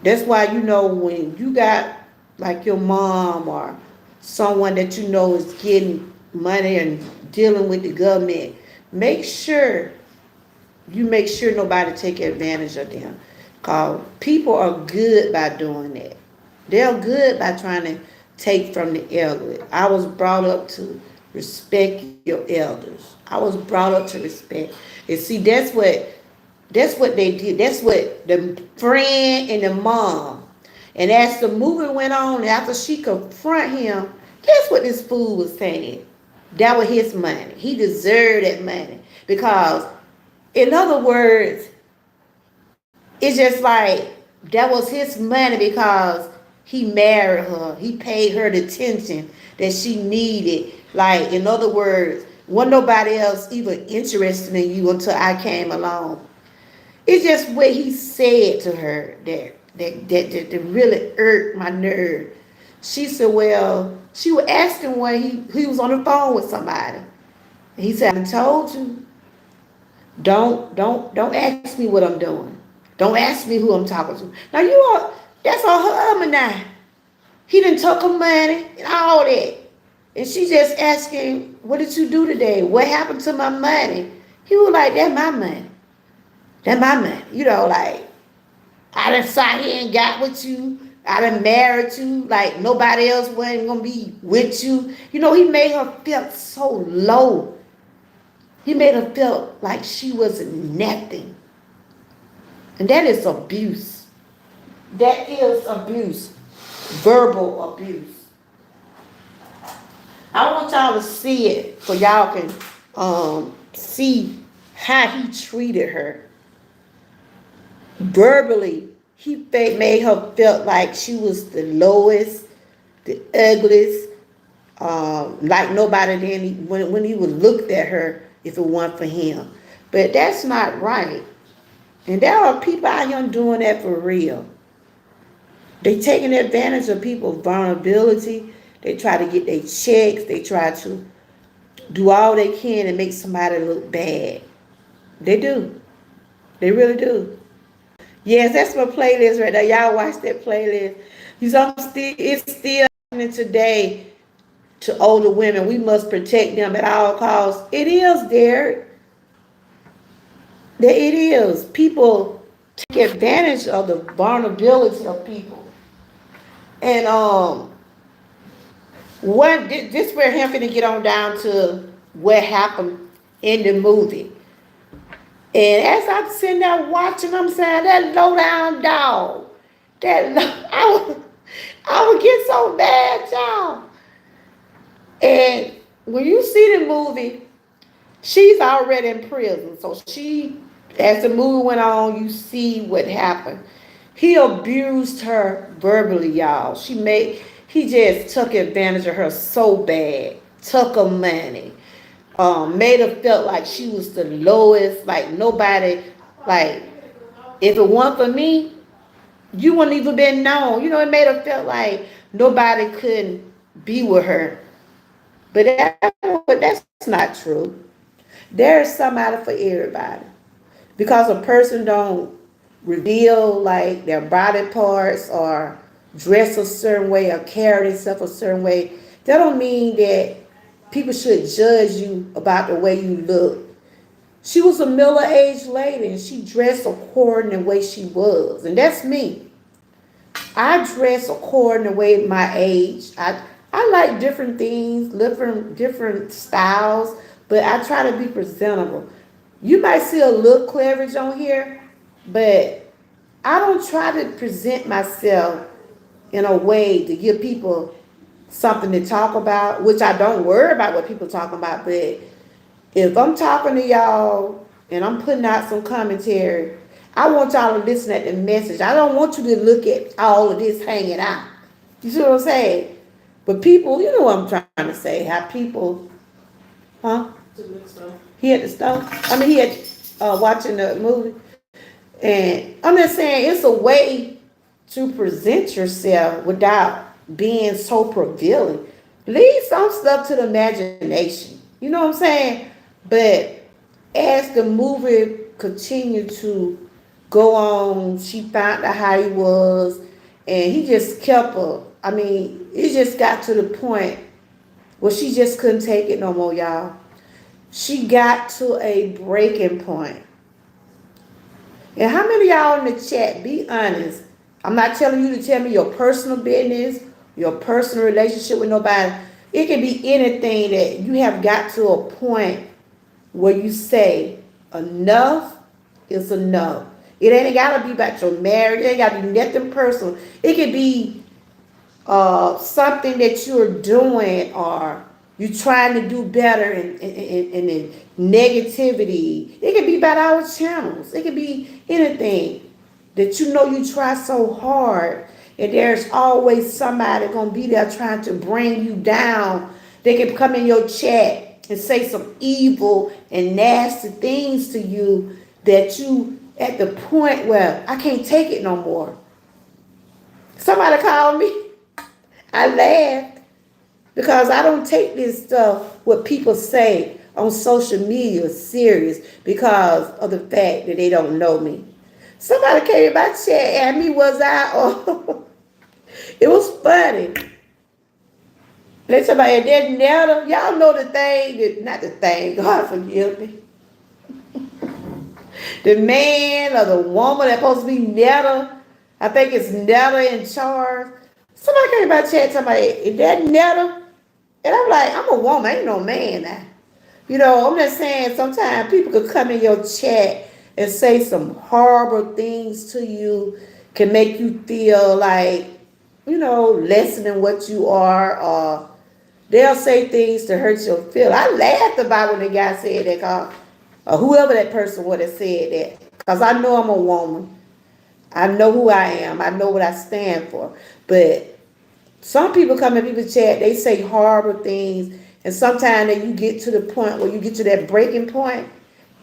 [SPEAKER 1] That's why, when you got like your mom or someone that you know is getting money and dealing with the government, make sure nobody take advantage of them. Because people are good by doing that. They're good by trying to take from the elderly. I was brought up to respect your elders. I was brought up to respect. And see, that's what they did. That's what the friend and the mom. And as the movie went on, after she confronted him, guess what this fool was saying? That was his money. He deserved that money. Because, in other words, it's just like that was his money because he married her. He paid her the attention that she needed. Like, in other words, wasn't nobody else even interested in you until I came along. It's just what he said to her that really irked my nerve. She said, well, she was asking when he was on the phone with somebody. And he said, I told you, don't ask me what I'm doing. Don't ask me who I'm talking to. Now that's on her husband now. He done took her money and all that. And she just asking, what did you do today? What happened to my money? He was like, that's my money. That's my money. Like, I done sat here and got with you. I done married you. Like, nobody else wasn't going to be with you. He made her feel so low. He made her feel like she was nothing. And that is abuse. That is abuse. Verbal abuse. I want y'all to see it so y'all can see how he treated her. Verbally, he made her feel like she was the lowest, the ugliest, like nobody then when he would look at her if it weren't for him. But that's not right. And there are people out here doing that for real. They taking advantage of people's vulnerability. They try to get their checks. They try to do all they can to make somebody look bad. They do. They really do. Yes, that's my playlist right there. Y'all watch that playlist. It's still happening today to older women. We must protect them at all costs. It is, Derek. It is. People take advantage of the vulnerability of people. And this where him finna get on down to what happened in the movie. And as I'm sitting there watching, I'm saying, that low down dog, I would get so mad, y'all. And when you see the movie, she's already in prison. So as the movie went on, you see what happened. He abused her verbally, y'all. He just took advantage of her so bad. Took her money. Made her felt like she was the lowest, like nobody, like if it weren't for me, you wouldn't even been known. You know, it made her feel like nobody could be with her. But that's not true. There's somebody for everybody. Because a person don't reveal like their body parts or dress a certain way or carry themselves a certain way, that don't mean that people should judge you about the way you look. She was a middle-aged lady and she dressed according to the way she was. And that's me. I dress according to the way my age. I like different things, different styles, but I try to be presentable. You might see a little cleavage on here, but I don't try to present myself in a way to give people something to talk about, which I don't worry about what people talking about. But if I'm talking to y'all and I'm putting out some commentary, I want y'all to listen at the message. I don't want you to look at all of this hanging out. You see what I'm saying? But people, you know what I'm trying to say. How people, huh?
[SPEAKER 2] To mix stuff.
[SPEAKER 1] He had the stuff. I mean, he had watching the movie. And I'm just saying, it's a way to present yourself without being so prevalent. Leave some stuff to the imagination. You know what I'm saying? But as the movie continued to go on, she found out how he was, and he just kept her. I mean, it just got to the point where she just couldn't take it no more, y'all. She got to a breaking point. And how many of y'all in the chat, be honest? I'm not telling you to tell me your personal business, your personal relationship with nobody. It can be anything that you have got to a point where you say, enough is enough. It ain't got to be about your marriage. It ain't got to be nothing personal. It could be something that you're doing or you're trying to do better and in negativity. It could be about our channels. It could be anything that you know you try so hard and there's always somebody gonna be there trying to bring you down. They can come in your chat and say some evil and nasty things to you that you at the point where I can't take it no more. Somebody called me. I laughed because I don't take this stuff, what people say on social media, serious because of the fact that they don't know me. Somebody came in my chat and me, was I? Oh, it was funny. Let somebody that never, y'all know the thing, that, not the thing, God forgive me. The man or the woman that's supposed to be Netta, I think it's Netta in charge. Somebody came by chat, somebody, is that Netta? And I'm like, I'm a woman, I ain't no man now. You know, I'm just saying sometimes people could come in your chat and say some horrible things to you, can make you feel like, you know, less than what you are, or they'll say things to hurt your feel. I laughed about when the guy said that, or whoever that person would have said that. Because I know I'm a woman. I know who I am. I know what I stand for. But some people come in people's chat, they say horrible things, and sometimes then you get to the point where you get to that breaking point,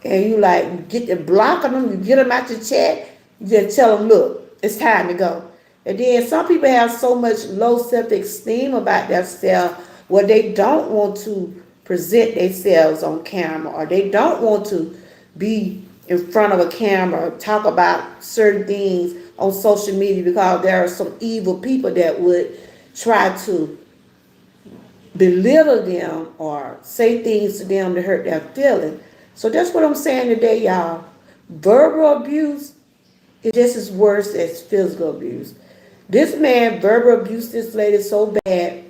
[SPEAKER 1] and you like you get to blocking them, you get them out your chat, you just tell them, look, it's time to go. And then some people have so much low self-esteem about themselves where they don't want to present themselves on camera, or they don't want to be in front of a camera or talk about certain things on social media because there are some evil people that would try to belittle them or say things to them to hurt their feelings. So that's what I'm saying today, y'all. Verbal abuse is just as worse as physical abuse. This man verbal abused this lady so bad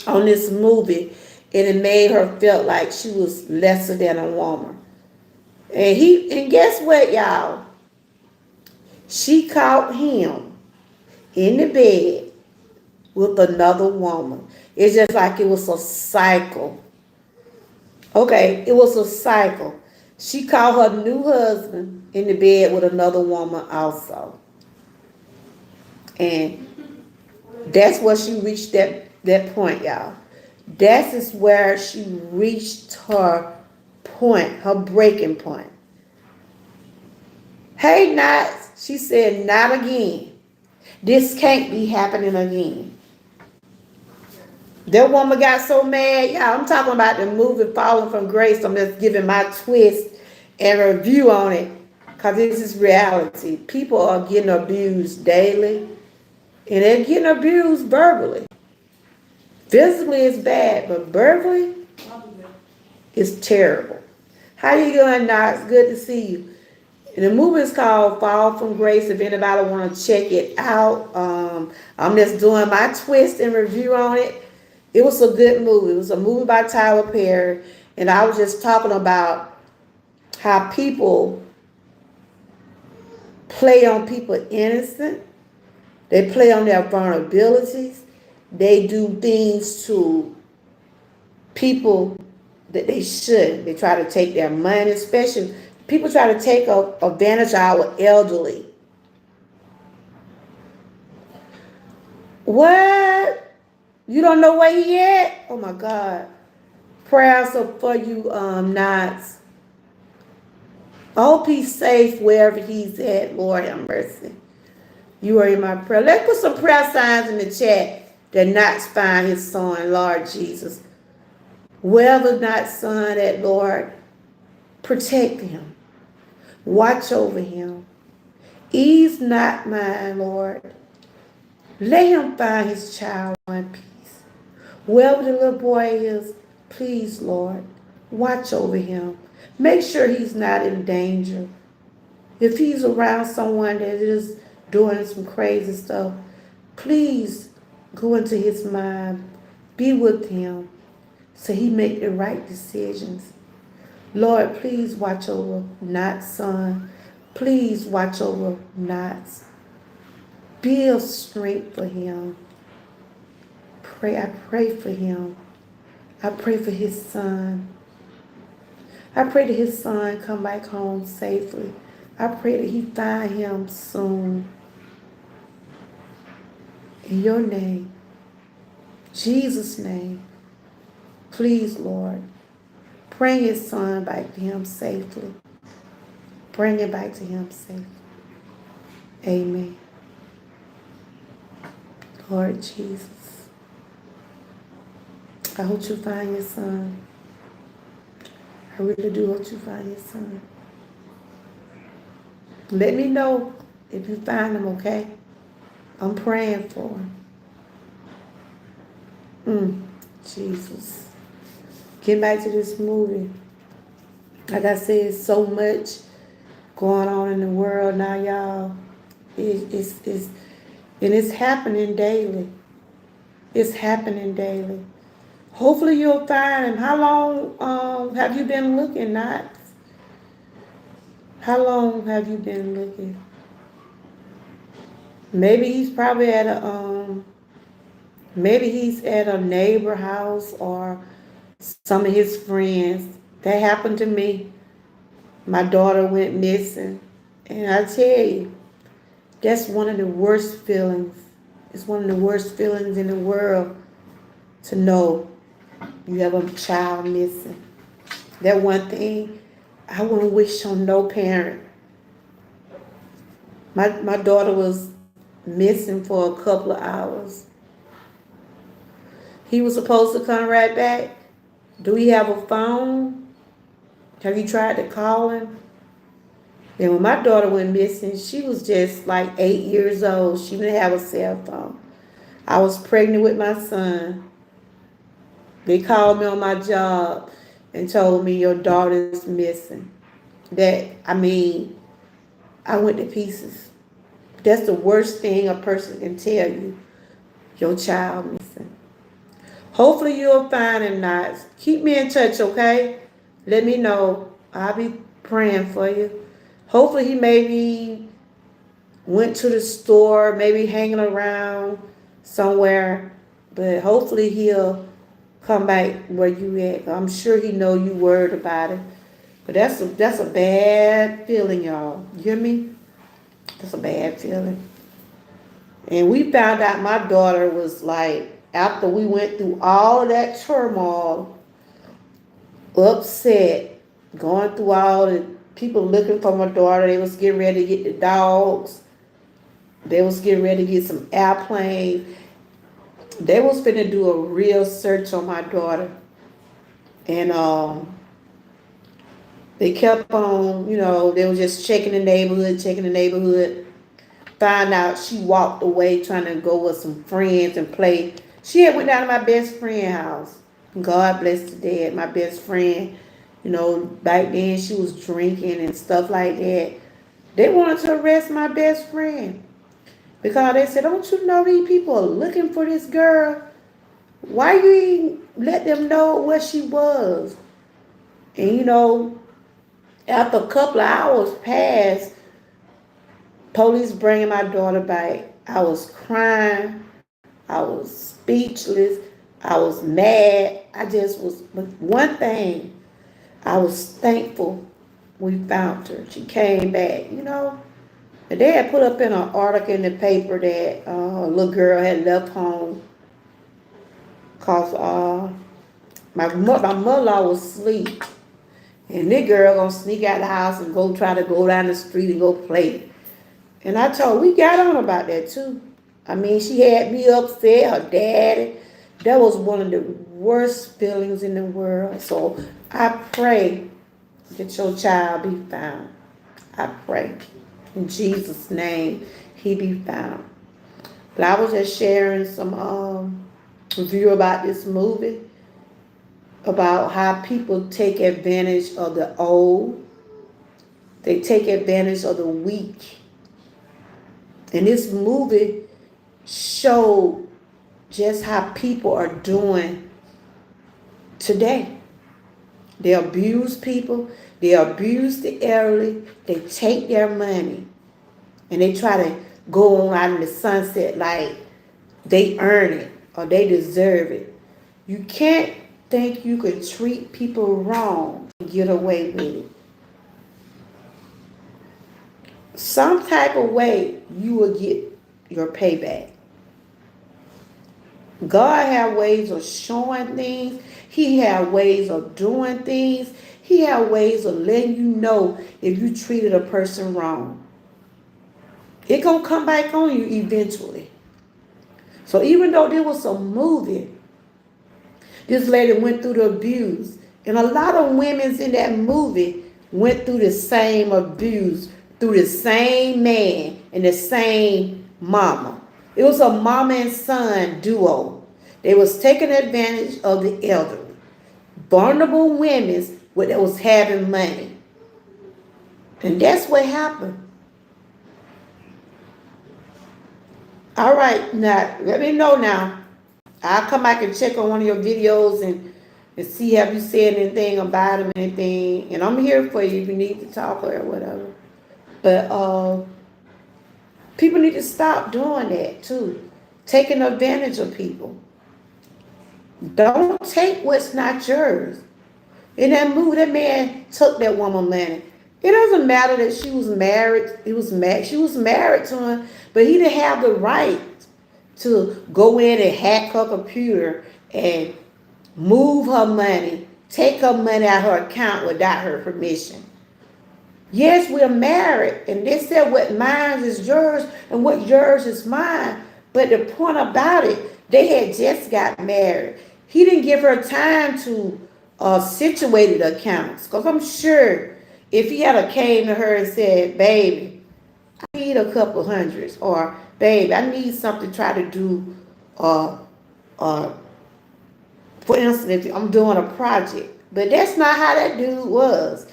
[SPEAKER 1] on this movie, and it made her feel like she was lesser than a woman. And guess what, y'all? She caught him in the bed with another woman. It's just like it was a cycle. Okay, it was a cycle. She caught her new husband in the bed with another woman also. And that's where she reached that point, y'all. That is where she reached her point, her breaking point. Hey, Knots, she said, not again. This can't be happening again. That woman got so mad, y'all. I'm talking about the movie Falling from Grace. I'm just giving my twist and review on it because this is reality. People are getting abused daily and they're getting abused verbally. Physically, it's bad, but verbally, it's terrible. How you doing, Knox? Good to see you. And the movie is called Fall from Grace. If anybody want to check it out, I'm just doing my twist and review on it. It was a good movie. It was a movie by Tyler Perry, and I was just talking about how people play on people innocent. They play on their vulnerabilities. They do things to people that they shouldn't. They try to take their money, especially people try to take advantage of our elderly. What? You don't know where he at? Oh my God. Prayers are for you, Knots. I hope he's safe wherever he's at. Lord have mercy. You are in my prayer. Let's put some prayer signs in the chat that Knots find his son, Lord Jesus. Wherever Knots' son at, Lord, protect him. Watch over him. Ease not mine, Lord. Let him find his child in peace. Wherever the little boy is, please, Lord, watch over him. Make sure he's not in danger. If he's around someone that is doing some crazy stuff, please go into his mind. Be with him so he make the right decisions. Lord, please watch over Knott's son. Please watch over Knott's. Build strength for him. I pray for him. I pray for his son. I pray that his son come back home safely. I pray that he find him soon. In your name, Jesus' name, please, Lord, bring his son back to him safely. Bring it back to him safely. Amen. Lord Jesus, I hope you find your son. I really do hope you find your son. Let me know if you find him, okay? I'm praying for him. Jesus. Get back to this movie. Like I said, so much going on in the world now, y'all. And it's happening daily. It's happening daily. Hopefully you'll find him. How long have you been looking, Knots? How long have you been looking? Maybe he's probably at a neighbor house or some of his friends. That happened to me. My daughter went missing. And I tell you, that's one of the worst feelings. It's one of the worst feelings in the world to know you have a child missing. That one thing I wouldn't wish on no parent. My daughter was missing for a couple of hours. He was supposed to come right back. Do he have a phone? Have you tried to call him? And when my daughter went missing, she was just like 8 years old. She didn't have a cell phone. I was pregnant with my son. They called me on my job and told me your daughter's missing. I went to pieces. That's the worst thing a person can tell you. Your child missing. Hopefully you'll find him, Knots. Keep me in touch, okay? Let me know. I'll be praying for you. Hopefully he maybe went to the store, maybe hanging around somewhere. But hopefully he'll come back where you at. I'm sure he know you worried about it. But that's a bad feeling, y'all. You hear me? That's a bad feeling. And we found out my daughter was like, after we went through all of that turmoil, upset, going through all the people looking for my daughter. They was getting ready to get the dogs. They was getting ready to get some airplanes. They was finna do a real search on my daughter. And they kept on, they was just checking the neighborhood. Find out she walked away trying to go with some friends and play. She had went down to my best friend house. God bless the dead, my best friend. Back then she was drinking and stuff like that. They wanted to arrest my best friend because they said, "Don't you know these people are looking for this girl? Why you ain't let them know where she was?" And after a couple of hours passed, police bringing my daughter back. I was crying. I was speechless. I was mad. I just was, but one thing, I was thankful we found her. She came back. And they had put up in an article in the paper that a little girl had left home because my mother-in-law was asleep. And this girl gonna sneak out the house and go try to go down the street and go play. And I told we got on about that too. I mean, she had me upset, her daddy. That was one of the worst feelings in the world. So I pray that your child be found. I pray. In Jesus' name, he be found. But I was just sharing some review about this movie, about how people take advantage of the old. They take advantage of the weak. And this movie showed just how people are doing today. They abuse people. They abuse the elderly. They take their money. And they try to go on out in the sunset like they earn it or they deserve it. You can't think you can treat people wrong and get away with it. Some type of way you will get your payback. God have ways of showing things. He have ways of doing things. He have ways of letting you know if you treated a person wrong. It gonna come back on you eventually. So even though there was a movie, this lady went through the abuse. And a lot of women's in that movie went through the same abuse, through the same man and the same mama. It was a mama and son duo. They was taking advantage of the elderly. Vulnerable women that was having money. And that's what happened. All right, now let me know now. I'll come back and check on one of your videos and see have you said anything about them, anything. And I'm here for you if you need to talk or whatever. But people need to stop doing that too. Taking advantage of people. Don't take what's not yours. In that movie, that man took that woman money. It doesn't matter that she was married. She was married to him, but he didn't have the right to go in and hack her computer and move her money, take her money out of her account without her permission. Yes, we're married, and they said what mine is yours and what yours is mine. But the point about it, they had just got married. He didn't give her time to situate the accounts. Because I'm sure if he had came to her and said, "Baby, I need a couple hundreds," or "Baby, I need something to try to do," uh, uh, for instance, if I'm doing a project. But that's not how that dude was.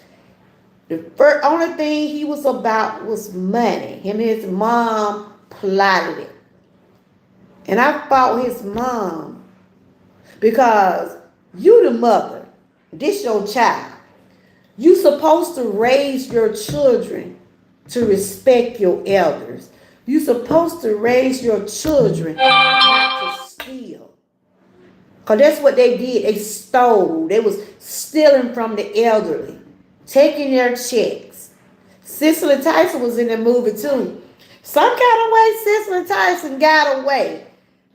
[SPEAKER 1] The only thing he was about was money. Him and his mom plotted it. And I fought his mom because you the mother. This your child. You supposed to raise your children to respect your elders. You supposed to raise your children not to steal. Because that's what they did. They stole. They was stealing from the elderly. Taking their checks. Cicely Tyson was in the movie too. Some kind of way, Cicely Tyson got away.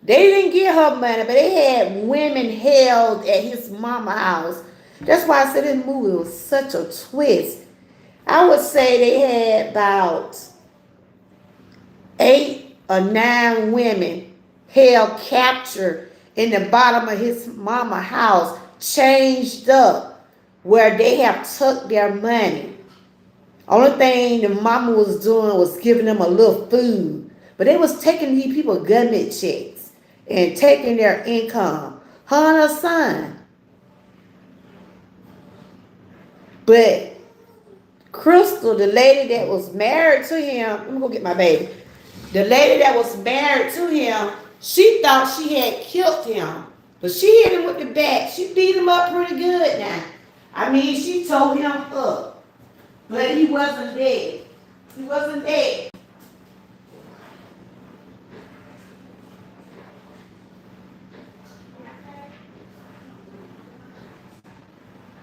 [SPEAKER 1] They didn't get her money, but they had women held at his mama house. That's why I said this movie was such a twist. I would say they had about 8 or 9 women held captured in the bottom of his mama house, changed up, where they have took their money. Only thing the mama was doing was giving them a little food. But they was taking these people government checks and taking their income. Her and her son. But Crystal, the lady that was married to him, let me go get my baby. The lady that was married to him, she thought she had killed him. But she hit him with the bat. She beat him up pretty good now. I mean, she told him up. But he wasn't dead. He wasn't dead.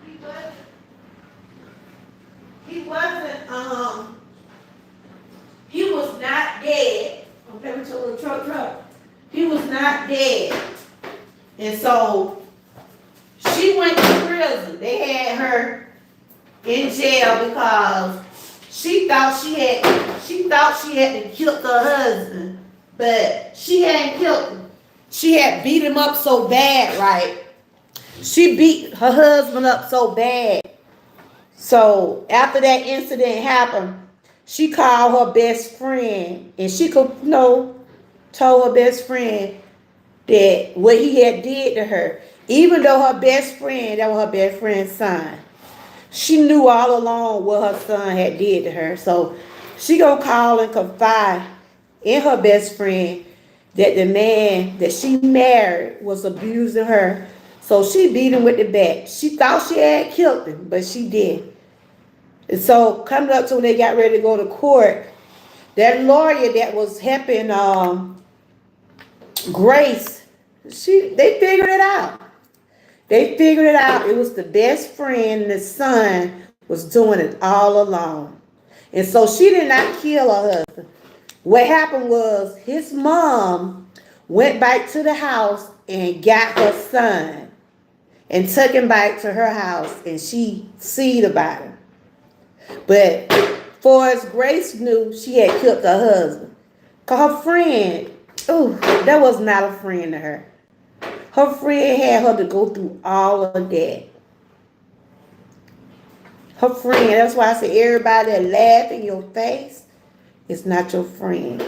[SPEAKER 1] He wasn't. He wasn't. He was not dead. Okay, we told the truck. He was not dead. And so she went to prison. They had her in jail because she thought she had to kill her husband, but she hadn't killed him. She had beat him up so bad, right? She beat her husband up so bad. So after that incident happened, she called her best friend, and she could told her best friend that what he had did to her. Even though her best friend, that was her best friend's son, she knew all along what her son had did to her. So she gonna call and confide in her best friend that the man that she married was abusing her. So she beat him with the bat. She thought she had killed him, but she did. And so coming up to when they got ready to go to court, that lawyer that was helping Grace, they figured it out. They figured it out. It was the best friend and the son was doing it all along. And so she did not kill her husband. What happened was his mom went back to the house and got her son and took him back to her house, and she see about him. But for as Grace knew, she had killed her husband. Cause her friend, that was not a friend to her. Her friend had her to go through all of that. Her friend, that's why I say everybody that laugh in your face is not your friend.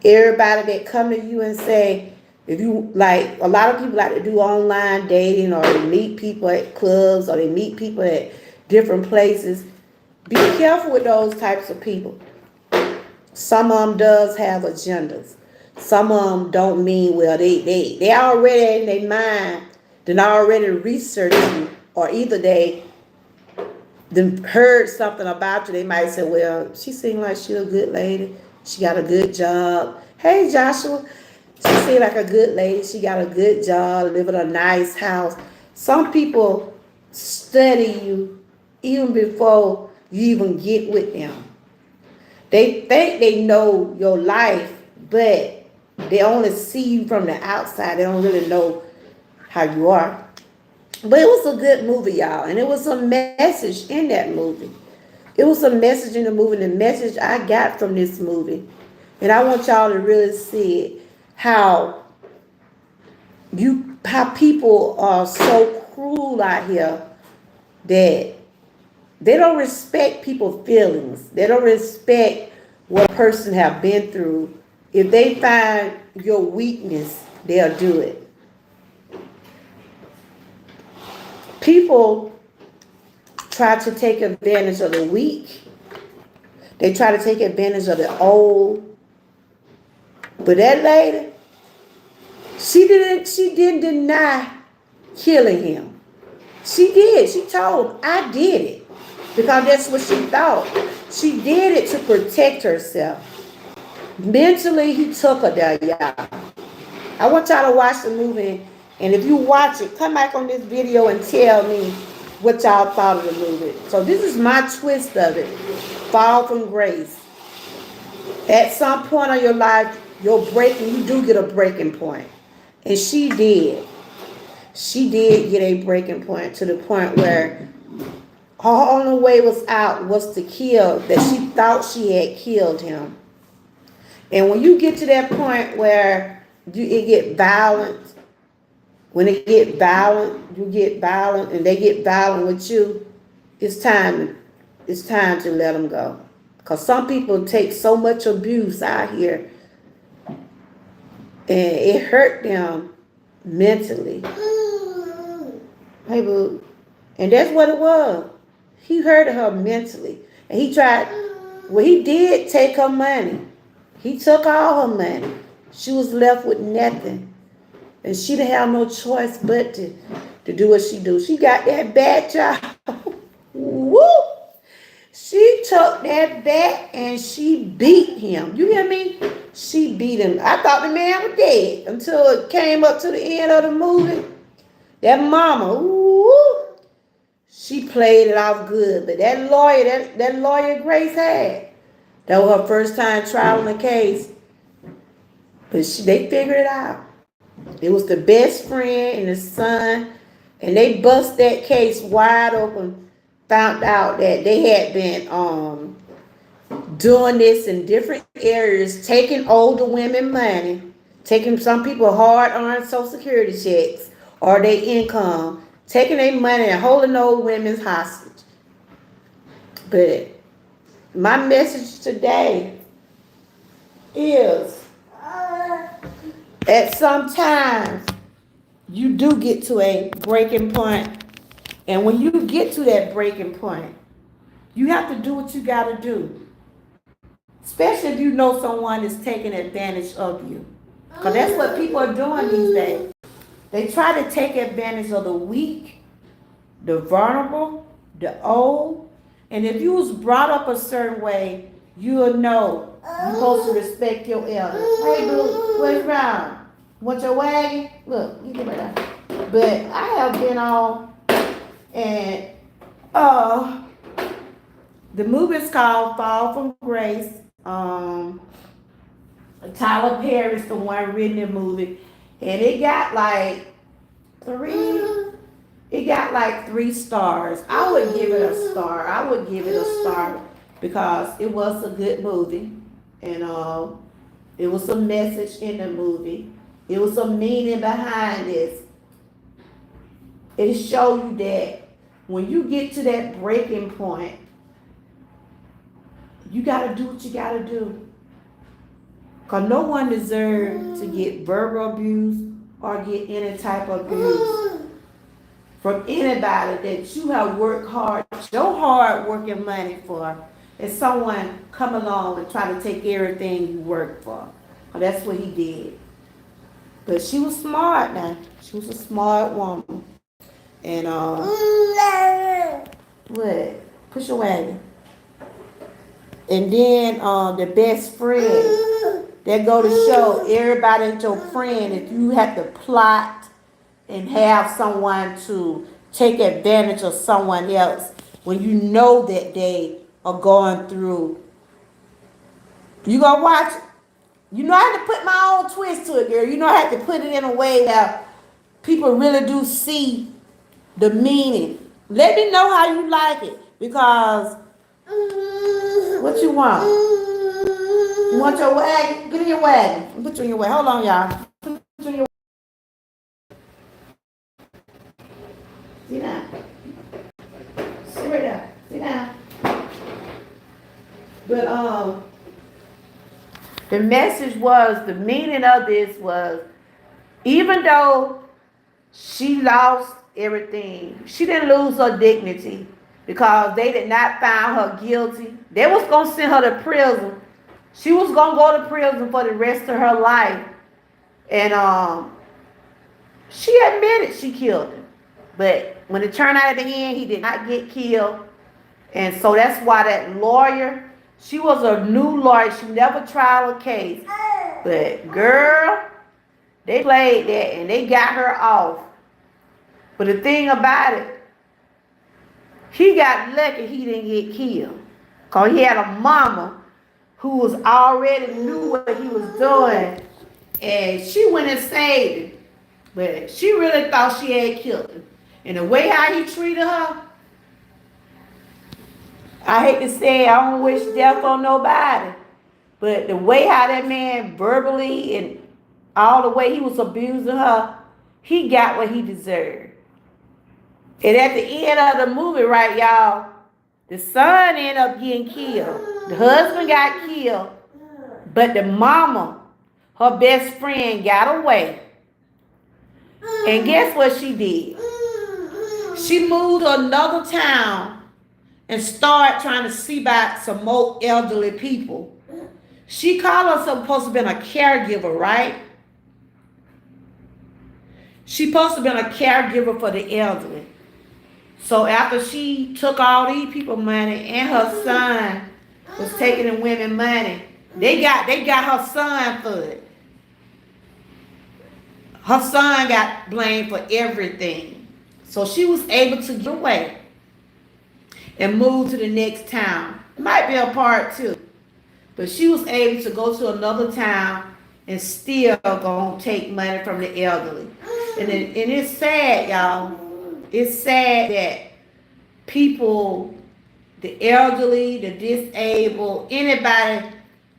[SPEAKER 1] Everybody that come to you and say, if you like, a lot of people like to do online dating, or they meet people at clubs, or they meet people at different places. Be careful with those types of people. Some of them does have agendas. Some of them don't mean well. They already in their mind, then already researched you, or either they then heard something about you. They might say, well, she seems like she's a good lady. She got a good job. Hey, Joshua, she seems like a good lady. She got a good job, live in a nice house. Some people study you even before you even get with them. They think they know your life, but they only see you from the outside. They don't really know how you are. But it was a good movie, y'all. And it was a message in that movie. It was a message in the movie. And the message I got from this movie, and I want y'all to really see it, how people are so cruel out here that they don't respect people's feelings. They don't respect what a person have been through. If they find your weakness, they'll do it. People try to take advantage of the weak. They try to take advantage of the old. But that lady, she didn't deny killing him. She did. She told him, I did it. Because that's what she thought. She did it to protect herself. Mentally, he took her there, y'all. I want y'all to watch the movie. And if you watch it, come back on this video and tell me what y'all thought of the movie. So this is my twist of it. Fall from Grace. At some point of your life, you do get a breaking point. And she did. She did get a breaking point to the point where her only way was out was to kill, that she thought she had killed him. And when you get to that point where it get violent, when it get violent, you get violent, and they get violent with you, it's time. It's time to let them go. Cause some people take so much abuse out here, and it hurt them mentally. Hey, boo. And that's what it was. He hurt her mentally. And he tried, well, he did take her money. He took all her money. She was left with nothing. And she didn't have no choice but to do what she do. She got that bad job. Woo! She took that bat and she beat him. You hear me? She beat him. I thought the man was dead until it came up to the end of the movie. That mama, ooh, she played it off good. But that lawyer Grace had, that was her first time trialing the case. But they figured it out. It was the best friend and the son, and they bust that case wide open. Found out that they had been doing this in different areas, taking older women money, taking some people hard-earned Social Security checks or their income, taking their money and holding old women's hostage. But my message today is, at some times, you do get to a breaking point. And when you get to that breaking point, you have to do what you got to do. Especially if you know someone is taking advantage of you. Because that's what people are doing these days. They try to take advantage of the weak, the vulnerable, the old. And if you was brought up a certain way, you'll know you're supposed to respect your elders. Hey, boo, what's wrong? Want your wagon? Look, you get right there. But I have been on, and the movie's called Fall from Grace. Tyler Perry's the one written the movie, and it got like three. It got like 3 stars. I would give it a star. I would give it a star because it was a good movie, and it was a message in the movie. It was a meaning behind this. It showed you that when you get to that breaking point, you gotta do what you gotta do. Cause no one deserves to get verbal abuse or get any type of abuse from anybody that you have worked hard, your hard working money for, and someone come along and try to take everything you worked for. Cause that's what he did. But she was smart now. She was a smart woman. And what? Push your wagon. And then the best friend, that go to show everybody that's your friend, if you have to plot and have someone to take advantage of someone else when you know that they are going through, you gonna watch it. You know I have to put my own twist to it, girl. You know I have to put it in a way that people really do see the meaning. Let me know how you like it, because what you want? You want your wagon? Give me your wagon. Put you in your wagon. Hold on, y'all. Put you in your sit down. Sit right down. Sit down. But the message was, the meaning of this was, even though she lost everything, she didn't lose her dignity, because they did not find her guilty. They was gonna send her to prison. She was gonna go to prison for the rest of her life. And she admitted she killed him. But when it turned out at the end, he did not get killed. And so that's why that lawyer, she was a new lawyer. She never tried a case. But girl, they played that and they got her off. But the thing about it, he got lucky he didn't get killed. Because he had a mama who was already knew what he was doing, and she went and saved him. But she really thought she had killed him. And the way how he treated her, I hate to say it, I don't wish death on nobody. But the way how that man verbally and all the way he was abusing her, he got what he deserved. And at the end of the movie, right, y'all, the son ended up getting killed. The husband got killed, but the mama, her best friend, got away. And guess what she did? She moved to another town and started trying to see about some more elderly people. She called herself supposed to be a caregiver, right? She supposed to be a caregiver for the elderly. So after she took all these people money and her son was taking the women money, they got her son for it. Her son got blamed for everything. So she was able to get away and move to the next town. Might be a part two. But she was able to go to another town and still gonna take money from the elderly. And it's sad, y'all. It's sad that people, the elderly, the disabled, anybody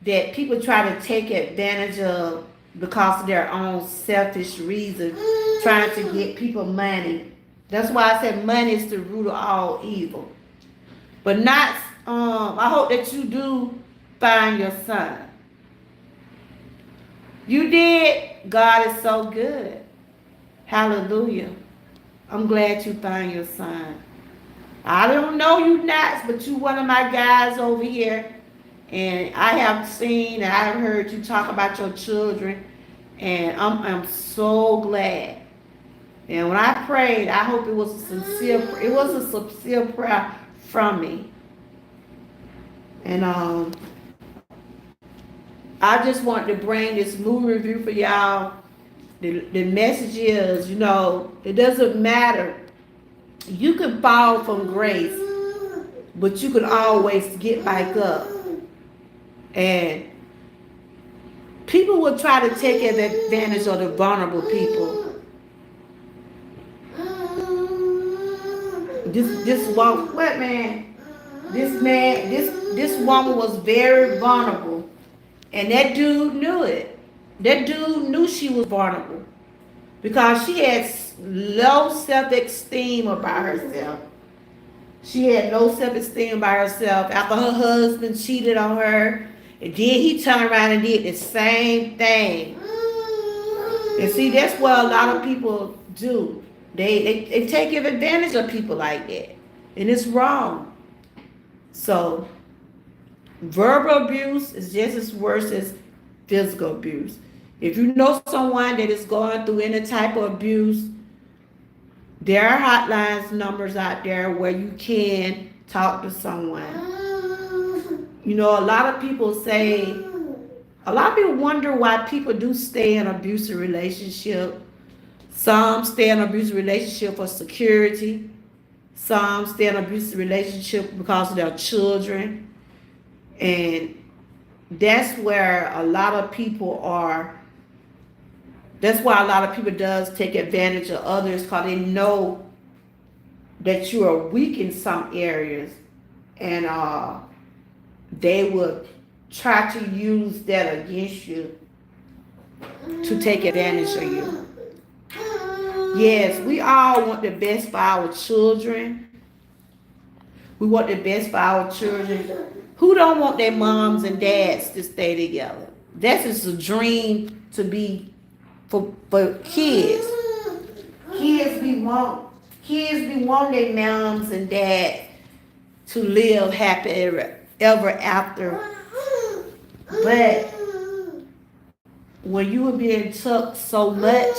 [SPEAKER 1] that people try to take advantage of because of their own selfish reasons, trying to get people money. That's why I said money is the root of all evil. But not, I hope that you do find your son. You did. God is so good. Hallelujah. I'm glad you found your son. I don't know you not, but you one of my guys over here. And I have seen and I have heard you talk about your children. And I'm so glad. And when I prayed, I hope it was a sincere prayer from me. And I just want to bring this movie review for y'all. The message is, it doesn't matter. You can fall from grace, but you can always get back up. And people will try to take advantage of the vulnerable people. This woman, what man? This woman was very vulnerable, and that dude knew it. That dude knew she was vulnerable because she had low self-esteem about herself. She had low self-esteem about herself after her husband cheated on her, and then he turned around and did the same thing. And see, that's what a lot of people do. They take advantage of people like that, and it's wrong. So verbal abuse is just as worse as physical abuse. If you know someone that is going through any type of abuse, there are hotlines numbers out there where you can talk to someone. A lot of people wonder why people do stay in abusive relationship. Some stay in abusive relationship for security. Some stay in abusive relationship because of their children. And that's where a lot of people are. That's why a lot of people does take advantage of others because they know that you are weak in some areas, and they will try to use that against you to take advantage of you. Yes, we all want the best for our children. We want the best for our children. Who don't want their moms and dads to stay together? That's just a dream to be for kids. Kids be want their moms and dads to live happy ever after. But when you were being tucked so much,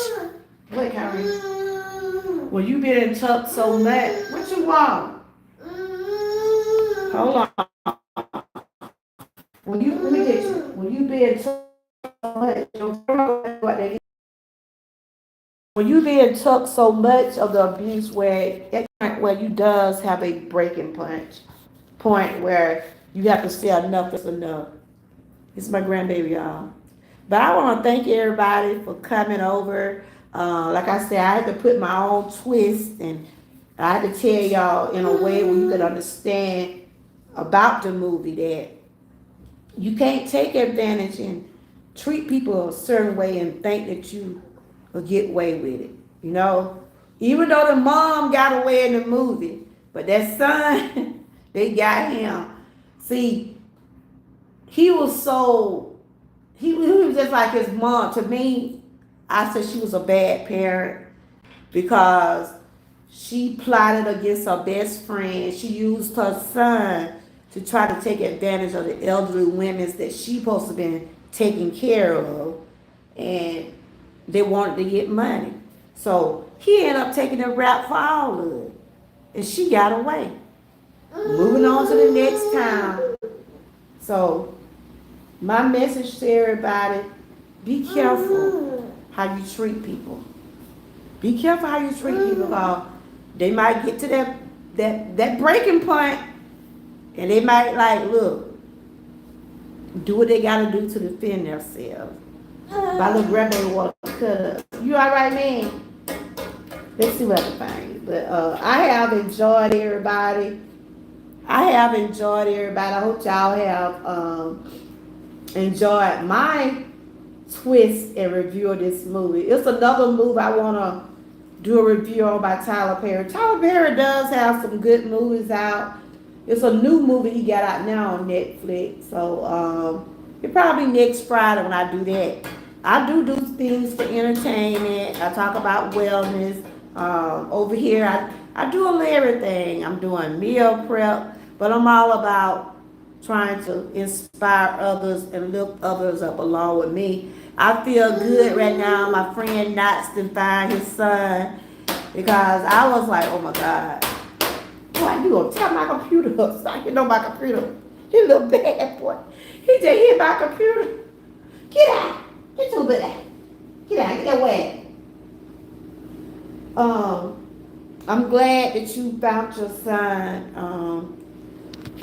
[SPEAKER 1] what Kyrie? When you being tucked so much, what you want? Hold on. When you being tucked so much, when you being tucked so much of the abuse where you does have a breaking point where you have to say enough is enough. It's my grandbaby, y'all. But I want to thank everybody for coming over. Like I said, I had to put my own twist, and I had to tell y'all in a way where you could understand about the movie that you can't take advantage and treat people a certain way and think that you will get away with it. You know, even though the mom got away in the movie, but that son, they got him. See, he was so he was just like his mom. To me, I said she was a bad parent because she plotted against her best friend. She used her son to try to take advantage of the elderly women that she supposed to been taking care of, and they wanted to get money. So he ended up taking the rap for all of it, and she got away. Moving on to the next town. So my message to everybody: be careful how you treat people. Be careful how you treat people, because they might get to that breaking point, and they might like look, do what they gotta do to defend themselves. My little grandmother want to cut up. You all right, man? Let's see what I can find. But I have enjoyed everybody. I have enjoyed everybody. I hope y'all have enjoyed my twist and review of this movie. It's another movie I want to do a review on by Tyler Perry. Tyler Perry does have some good movies out. It's a new movie he got out now on Netflix. So it probably next Friday when I do that. I do things for entertainment. I talk about wellness. Over here, I do a little everything. I'm doing meal prep, but I'm all about trying to inspire others and lift others up along with me. I feel good right now. My friend Knox did find his son because I was like, oh my God. Boy, you gonna tear my computer up so I can know my computer. You little bad boy. He just hit my computer. Get out. Get your butt out. Get out. Get that way. I'm glad that you found your son.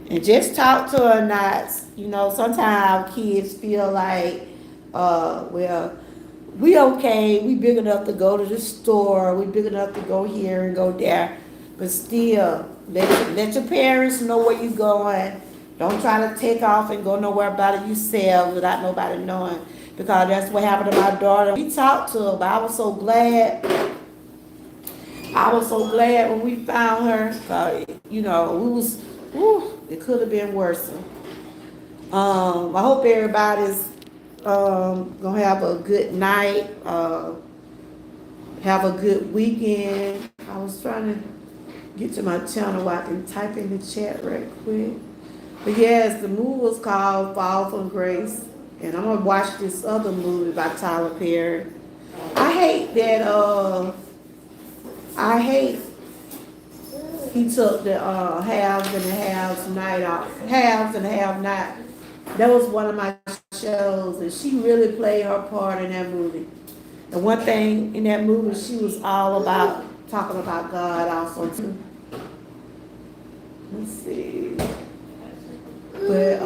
[SPEAKER 1] And just talk to her not, you know, sometimes our kids feel like, well, we okay, we big enough to go to the store, we big enough to go here and go there, but still, let your parents know where you're going. Don't try to take off and go nowhere about it yourself without nobody knowing, because that's what happened to my daughter. We talked to her, but I was so glad. I was so glad when we found her. You know, we was, it could have been worse. I hope everybody's gonna have a good night. Have a good weekend. I was trying to get to my channel where I can type in the chat right quick. But yes, the movie was called Fall from Grace, and I'm gonna watch this other movie by Tyler Perry. I hate that. I hate he took the halves and the halves night off, halves and half night. That was one of my shows, and she really played her part in that movie. And one thing in that movie, she was all about talking about God also too. Let's see. But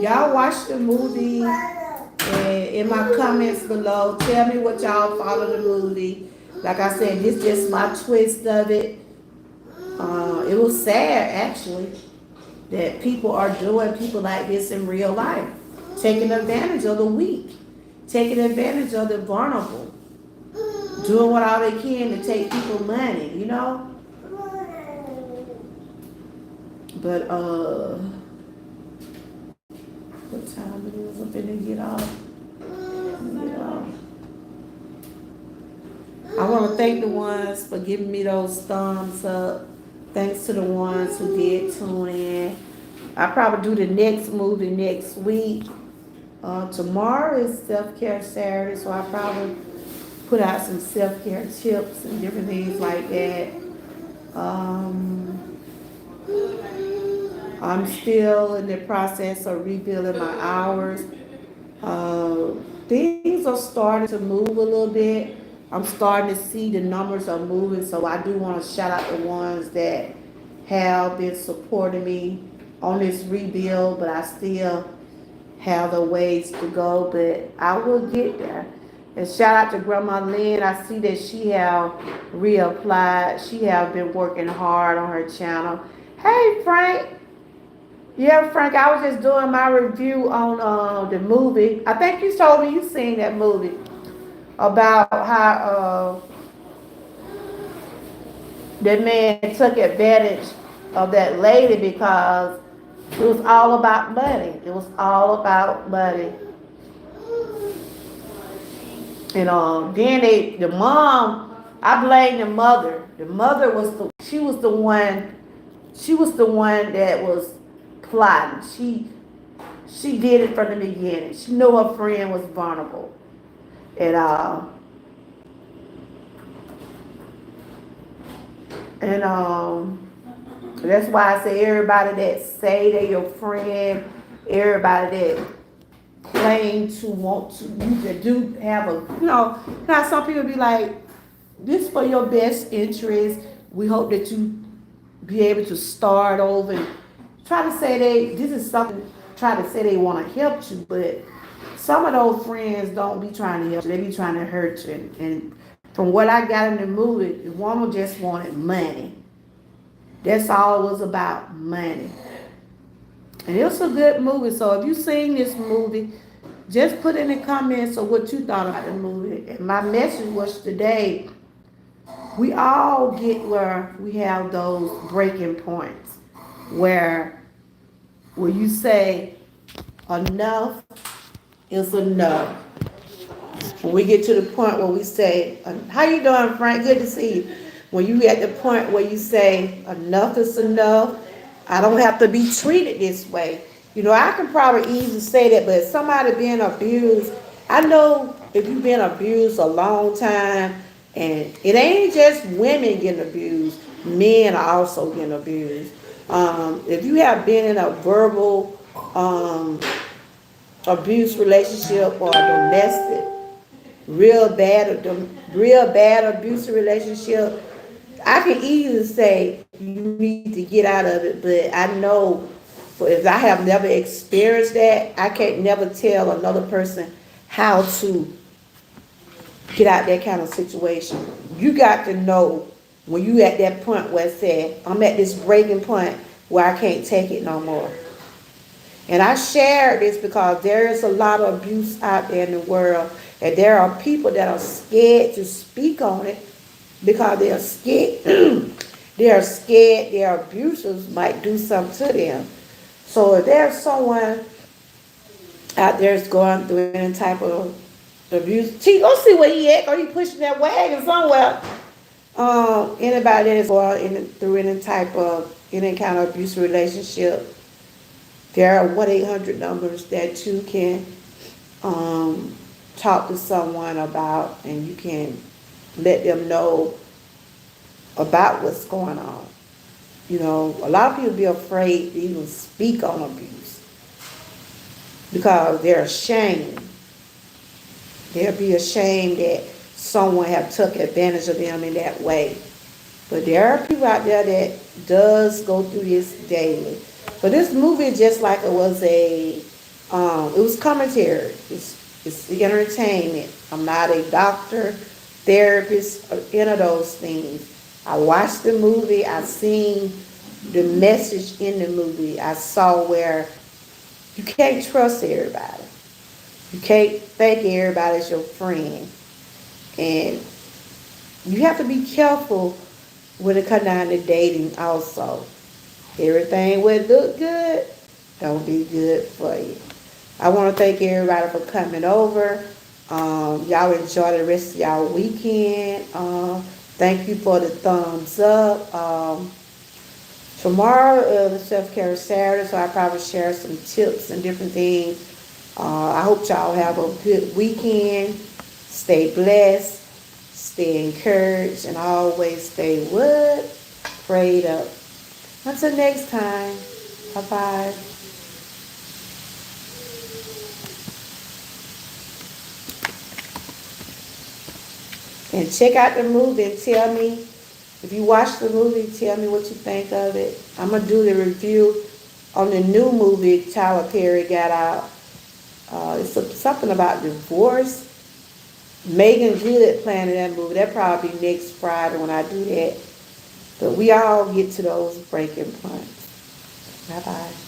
[SPEAKER 1] y'all watch the movie, and in my comments below, tell me what y'all thought of the movie. Like I said, this just my twist of it. It was sad actually that people are doing people like this in real life, taking advantage of the weak, taking advantage of the vulnerable, doing what all they can to take people money, you know. But what time it is? I'm finna get off. I want to thank the ones for giving me those thumbs up. Thanks to the ones who did tune in. I'll probably do the next movie next week. Tomorrow is self-care Saturday, so I'll probably put out some self-care tips and different things like that. I'm still in the process of rebuilding my hours. Things are starting to move a little bit. I'm starting to see the numbers are moving, so I do want to shout out the ones that have been supporting me on this rebuild, but I still have the ways to go, but I will get there. And shout out to Grandma Lynn. I see that she have reapplied. She have been working hard on her channel. Hey Frank. Yeah, Frank, I was just doing my review on the movie. I think you told me you seen that movie about how that man took advantage of that lady because it was all about money. It was all about money. And then the mom, I blame the mother. The mother was she was the one that was plotting. She did it from the beginning. She knew her friend was vulnerable, and and that's why I say everybody that say they your friend, everybody that claim to want to, you that do have a, now some people be like, this for your best interest. We hope that you be able to start over and try to say this is something, try to say they want to help you, but some of those friends don't be trying to help you. They be trying to hurt you. And from what I got in the movie, the woman just wanted money. That's all it was about, money. And it was a good movie. So if you seen this movie, just put in the comments of what you thought about the movie. And my message was today, we all get where we have those breaking points where you say enough is enough. When we get to the point where we say, how you doing, Frank? Good to see you. When you at the point where you say enough is enough, I don't have to be treated this way. I can probably easily say that, but if somebody being abused, I know if you've been abused a long time, and it ain't just women getting abused, men are also getting abused. If you have been in a verbal abuse relationship or a domestic, real bad abusive relationship, I can easily say you need to get out of it, but I know if I have never experienced that, I can't never tell another person how to get out that kind of situation. You got to know when you at that point where it said, I'm at this breaking point where I can't take it no more. And I share this because there is a lot of abuse out there in the world, and there are people that are scared to speak on it because they are scared. They are scared their abusers might do something to them. So if there's someone out there that's going through any type of abuse, go see where he at. Go, he pushing that wagon somewhere. Anybody that is going through any kind of abusive relationship, there are 1-800 numbers that you can talk to someone about, and you can let them know about what's going on. A lot of people be afraid to even speak on abuse because they're ashamed. They'll be ashamed that someone have took advantage of them in that way. But there are people out there that does go through this daily. But this movie, just like it was it was commentary. It's entertainment. I'm not a doctor, therapist, or any of those things. I watched the movie. I seen the message in the movie. I saw where you can't trust everybody. You can't think everybody's your friend. And you have to be careful when it comes down to dating also. Everything would look good, don't be good for you. I want to thank everybody for coming over. Y'all enjoy the rest of y'all weekend. Thank you for the thumbs up. Tomorrow is self-care Saturday, so I probably share some tips and different things. I hope y'all have a good weekend. Stay blessed, stay encouraged, and always stay what? Prayed up. Until next time. Bye-bye. And check out the movie and tell me, if you watch the movie, tell me what you think of it. I'm going to do the review on the new movie Tyler Perry got out. it's something about divorce. Megan Good planning that movie. That probably next Friday when I do that. But we all get to those breaking points. Bye bye.